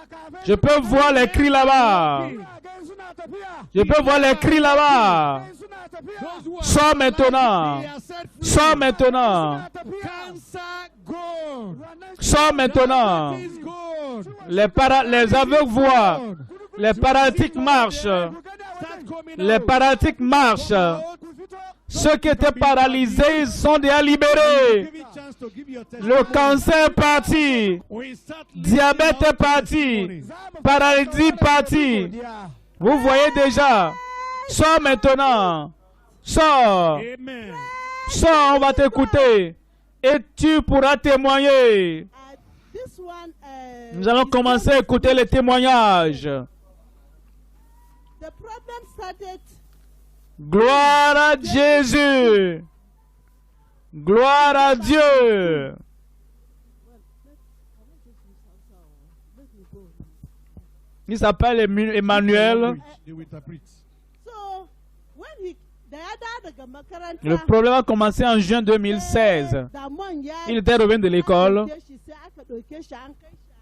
je peux voir les cris là-bas. Je peux voir les cris là-bas. Those who are Sors maintenant. they are set free. Sors maintenant. Cancer gone. Sors maintenant. Is gone. Les aveugles voient. Les paralytiques marchent. Start coming Les out. paralytiques marchent. Ceux qui étaient paralysés sont déjà libérés. Give it chance to give your Le cancer est parti. We start Diabète est parti. Paralysie parti. Vous voyez déjà. Sors maintenant. Sors. Amen. Sors, on va t'écouter. Et tu pourras témoigner. This one, Nous allons commencer à écouter les témoignages. the problem started Gloire à Jésus. Gloire à Dieu. Il s'appelle Emmanuel. They will interpret. so when he da ya dawo daga makaranta Le problème a commencé en juin 2016. damuwan ya Il était revenu de l'école. an ɗauke shi, sai aka ɗauke shi an kai shi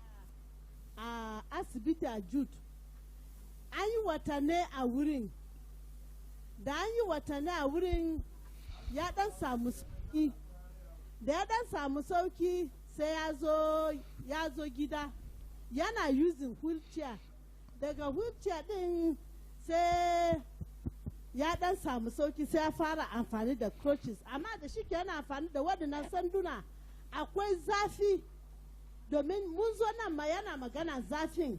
a asibiti a Jude. An yi watanni a wurin. Da an yi watanni a wurin ya dan samu sauki. Da ya dan samu sauki sai ya zo gida. Yana using wheelchair. Daga wheelchair din sai ya dan samu sauki sai ya fara amfani da crutches. Amma da shi ke yana amfani da waɗannan sanduna akwai zafi. Domin mun zo nan ma yana magana zafin.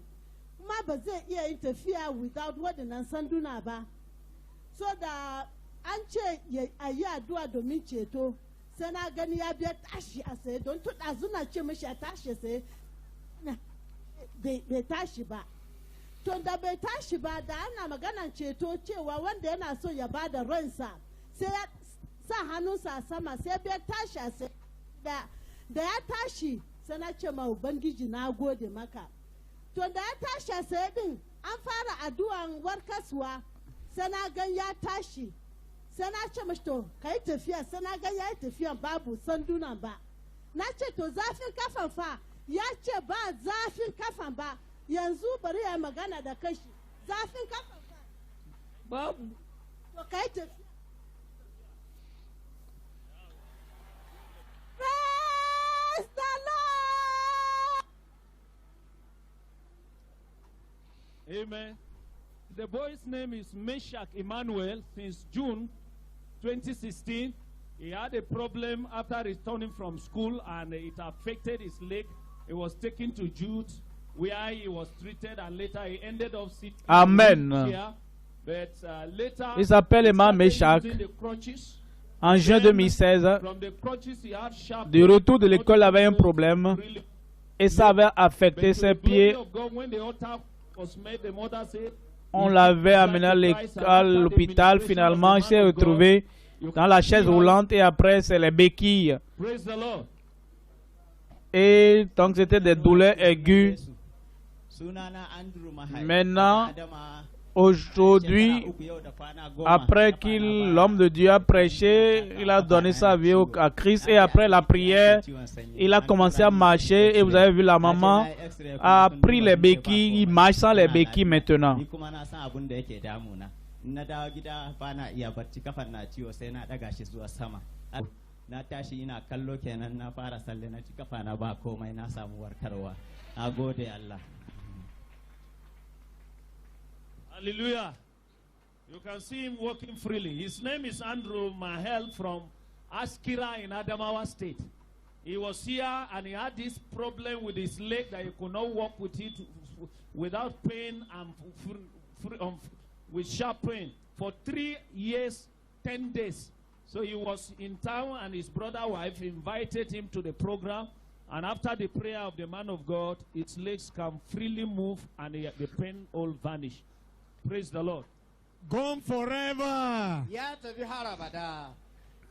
Kuma ba zai iya yin tafiya without waɗannan sanduna ba. So da an ce a yi addu'a domin ceto, sai na gani ya biya tashi a saye don tuɗa zuna ce mashi a tashi a saye bai tashi ba. To da bai tashi ba da ana maganan ceto cewa wanda yana so ya ba da ransa sai ya sa hannunsa a sama sai biya tashi a saye. Da ya tashi sai na ce ma Ubangiji na gode maka. To da ya tashi a saye din an fara addu'an warkaswa. Sai na gan ya tashi sai na ce mashi to ka yi tafiya sai na gan ya yi tafiya babu sandunan ba. Na ce to zafin kafan fa ya ce ba zafin kafan ba yanzu bari ya magana da kashi zafin kafan fa babu to ka yi tafiya. Praise the Lord. Amen. The boy's name is Meshach Emmanuel. Since June 2016, he had a problem after returning from school and it affected his leg. He was taken to Jude where he was treated and later he ended up sitting Amen. here. But later, Il s'appelle he Emma started Meshach. using the crutches. En juin 2016, From the crutches, he had sharp de retour de l'école, il avait un pains, problème really. et ça avait But affecté to ses the glory pieds. of God, when the altar was made, the mother said, On l'avait amené à l'hôpital. Finalement, il s'est retrouvé dans la chaise roulante et après, c'est les béquilles. Praise the Lord. Et donc, c'était des douleurs aiguës. Maintenant, aujourd'hui, après qu'il, l'homme de Dieu a prêché, il a donné sa vie à Christ et après la prière, il a commencé à marcher et vous avez vu la maman a pris les béquilles, il marche sans les béquilles maintenant. Na tashi ina kallo kenan na fara salle na ci kafa na ba komai na samu warkarwa. A gode Allah. Hallelujah. You can see him walking freely. His name is Andrew Mahel from Askira in Adamawa State. He was here and he had this problem with his leg that he could not walk with it without pain and with sharp pain. For 3 years, 10 days, So he was in town and his brother wife invited him to the program. And after the prayer of the man of God, his legs can freely move and the pain all vanish. Praise the Lord. Gone forever. Ya tafi har abada.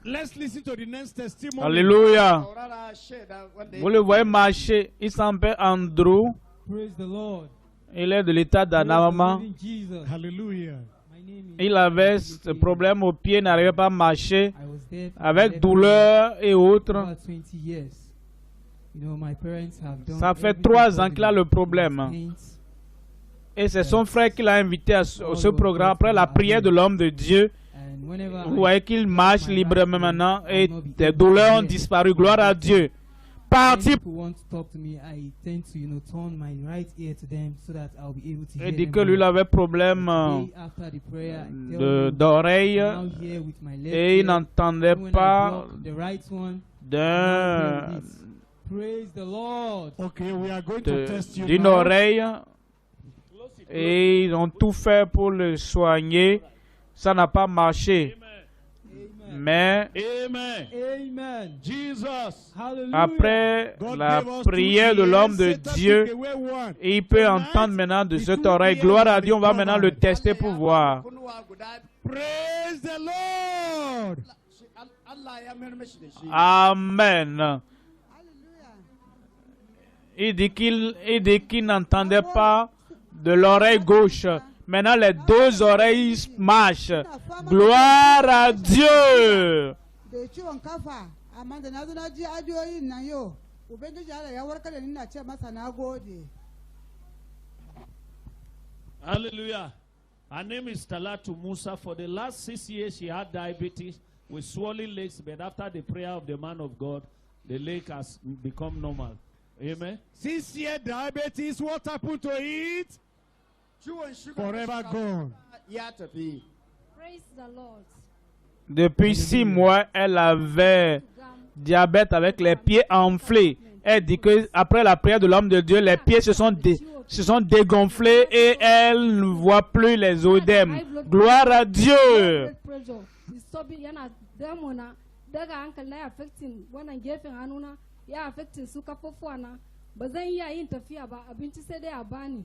Let's listen to the next testimony. Alléluia. Saurara shaida wanda Vous le voyez marcher. Il s'appelle Andrew. Praise the Lord. Il est de l'état d'Anamama. Praise the living Jesus. Hallelujah. My name is Il avait ce problème au pied, n'arrivait pas à marcher, I was deaf avec douleur et autres. about 20 years. You know, my parents have done Ça fait everything 3 for ans me. qu'il a le problème. Pains. Et c'est son frère qui l'a invité à ce programme après la prière de l'homme de Dieu. And whenever Vous voyez qu'il marche librement maintenant et des douleurs ont disparu. Gloire à Dieu. Parti. when people want to talk to me, I tend to, turn my right ear to them so that I'll be able to hear Il dit them que lui il well. avait problème Day after the prayer, I tell them, d'oreille now hear with my left et il ear. n'entendait When I pas block the right one, d'un praise the Lord. Okay, we are going to test you d'une now. oreille et ils ont tout fait pour le soigner. Ça n'a pas marché. Mais Amen. Amen. Jesus. Hallelujah. après God la gave us prière 2 de l'homme ears, de Satan Dieu, took away one. il peut entendre maintenant de cette oreille. Gloire à Dieu, on va maintenant le tester pour voir. kunnuwa guda Praise the Lord. Allah ya mayar mashi da shi. Amen. Hallelujah. Il dit qu'il n'entendait pas de l'oreille gauche. Maintenant, les 2 oreilles marchent. Gloire à Dieu. da ciwon kafa amma da na zo na ji ajiyoyin nan yau ubangiji Allah ya warkar da ni na ce masa na gode. Hallelujah. Her name is Talatu Musa. For the last 6 years, she had diabetes with swollen legs, but after the prayer of the man of God, the leg has become normal. Amen. 6-year diabetes, what happened to it? Ciwon sugar Forever gone. ya tafi. Praise the Lord. Depuis 6 mois, elle avait diabète avec les pieds enflés. Elle dit que après la prière de l'homme de Dieu, les pieds se sont dégonflés et elle ne voit plus les odèmes. Gloire à Dieu. Yana damuna daga hankali na affecting wannan gefen hannuna ya affecting su kafofuwa na ba zan iya yin tafiya ba abinci sai dai a bani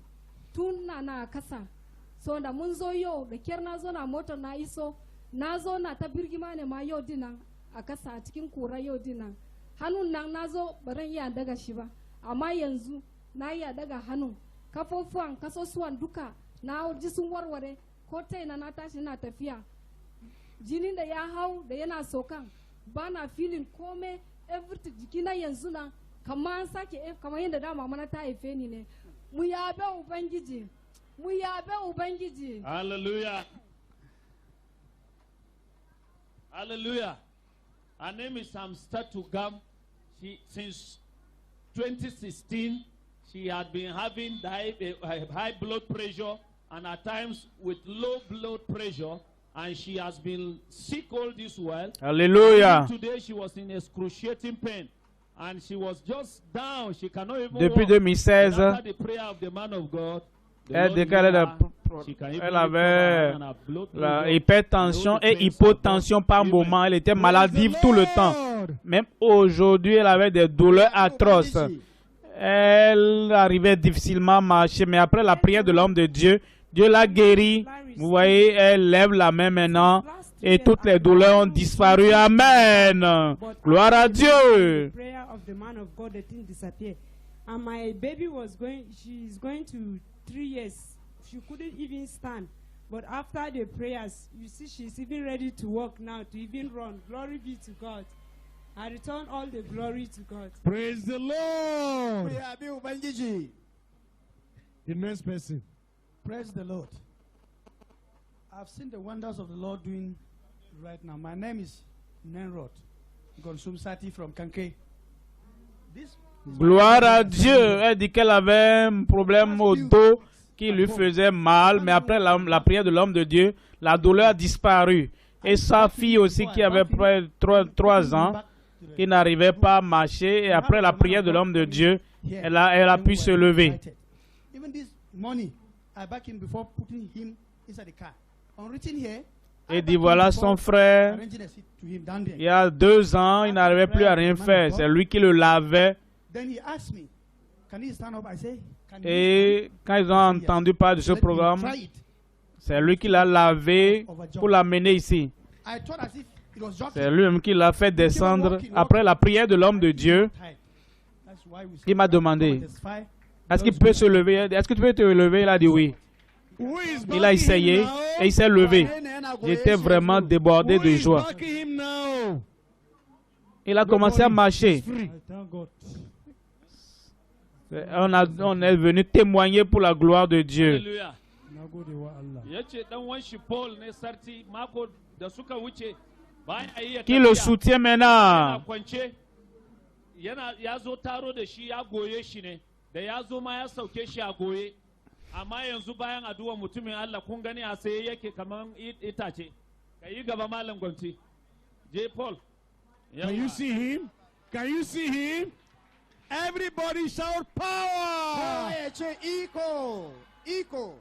tun na kasa so da mun zo yau da kyar na zo na motar na iso na zo na ta birgima ne ma yau dinan a kasa a cikin kura yau dinan hannun nan na zo ba zan iya daga shi ba amma yanzu na iya daga hannun kafofuwan kasosuwan duka na ji sun warware ko ta ina na tashi na tafiya jinin da ya hau da yana sokan ba na filin kome everything jikina yanzu nan kamar an sake kamar yadda dama mana ta haife ni ne mu yabe ubangiji mu yabe ubangiji. Hallelujah. Hallelujah. Her name is Samstatu Gam. Since 2016, she had been having high blood pressure and at times with low blood pressure, and she has been sick all this while. Alléluia. Today she was in excruciating pain, and she was just down. She cannot even Depuis walk. 2016, And after the prayer of the man of God, the elle Lord déclarait healed her. She can even elle lift up her avait hand and her blood la pressure. hypertension et hypotension par Amen. moment. Elle était maladive tout le temps. Même aujourd'hui, elle avait des douleurs atroces. Elle arrivait difficilement à marcher, mais après la prière de l'homme de Dieu, Dieu l'a guérie. Vous voyez, elle lève la main maintenant et toutes les douleurs ont disparu. Amen. Gloire à Dieu. Prayer of the man of God, the thing disappeared. And my baby she's going to 3 years. She couldn't even stand. But after the prayers, you see, she's even ready to walk now, to even run. Glory be to God. I return all the glory to God. Praise the Lord. Mu yabe ubangiji. The next person. Praise the Lord. I've seen the wonders of the Lord doing right now. My name is Nenrod Gonsumsati from Kanke. Gloire à Dieu. Elle dit qu'elle avait un problème au dos qui lui faisait mal, mais après la prière de l'homme de Dieu, la douleur a disparu. Et sa fille aussi qui avait près de 3 ans, qui n'arrivait pas à marcher, et après la prière de l'homme de Dieu, elle a pu se lever. Even this morning, I back him before putting him inside the car. On reaching here, Et dit voilà son frère. arranging a seat to him down there. Il y a 2 ans, il n'arrivait plus à rien faire. C'est lui qui le lavait. Then he asked me, can he stand up? I say, can he Et quand ils ont entendu parler de ce programme, c'est lui qui l'a lavé pour l'amener ici. I thought as if it was joking. C'est lui-même qui l'a fait descendre. Après la prière de l'homme de Dieu, That's why we il m'a demandé, testify. est-ce qu'il peut se lever? Est-ce que tu peux te lever? Il a dit oui. Who is Il a essayé et il s'est levé. J'étais vraiment débordé de joie. backing him now? Il a commencé à marcher. I thank God. On est venu témoigner pour la gloire de Dieu. Hallelujah. Na gode wa Allah. Ya ce dan wanshi Paul ne sarti mako da suka wuce bayan iya Qui le soutient maintenant? yana kwance ya zo taro da shi ya goye shi ne da ya zo ma ya sauke shi a goye amma yanzu bayan addu'a mutumin Allah kun gani a sai yake kaman itace ka yi gaba malam gwamti je Paul. Can you see him? Can you see him? Everybody shout power! Kowa ya ce iko, iko.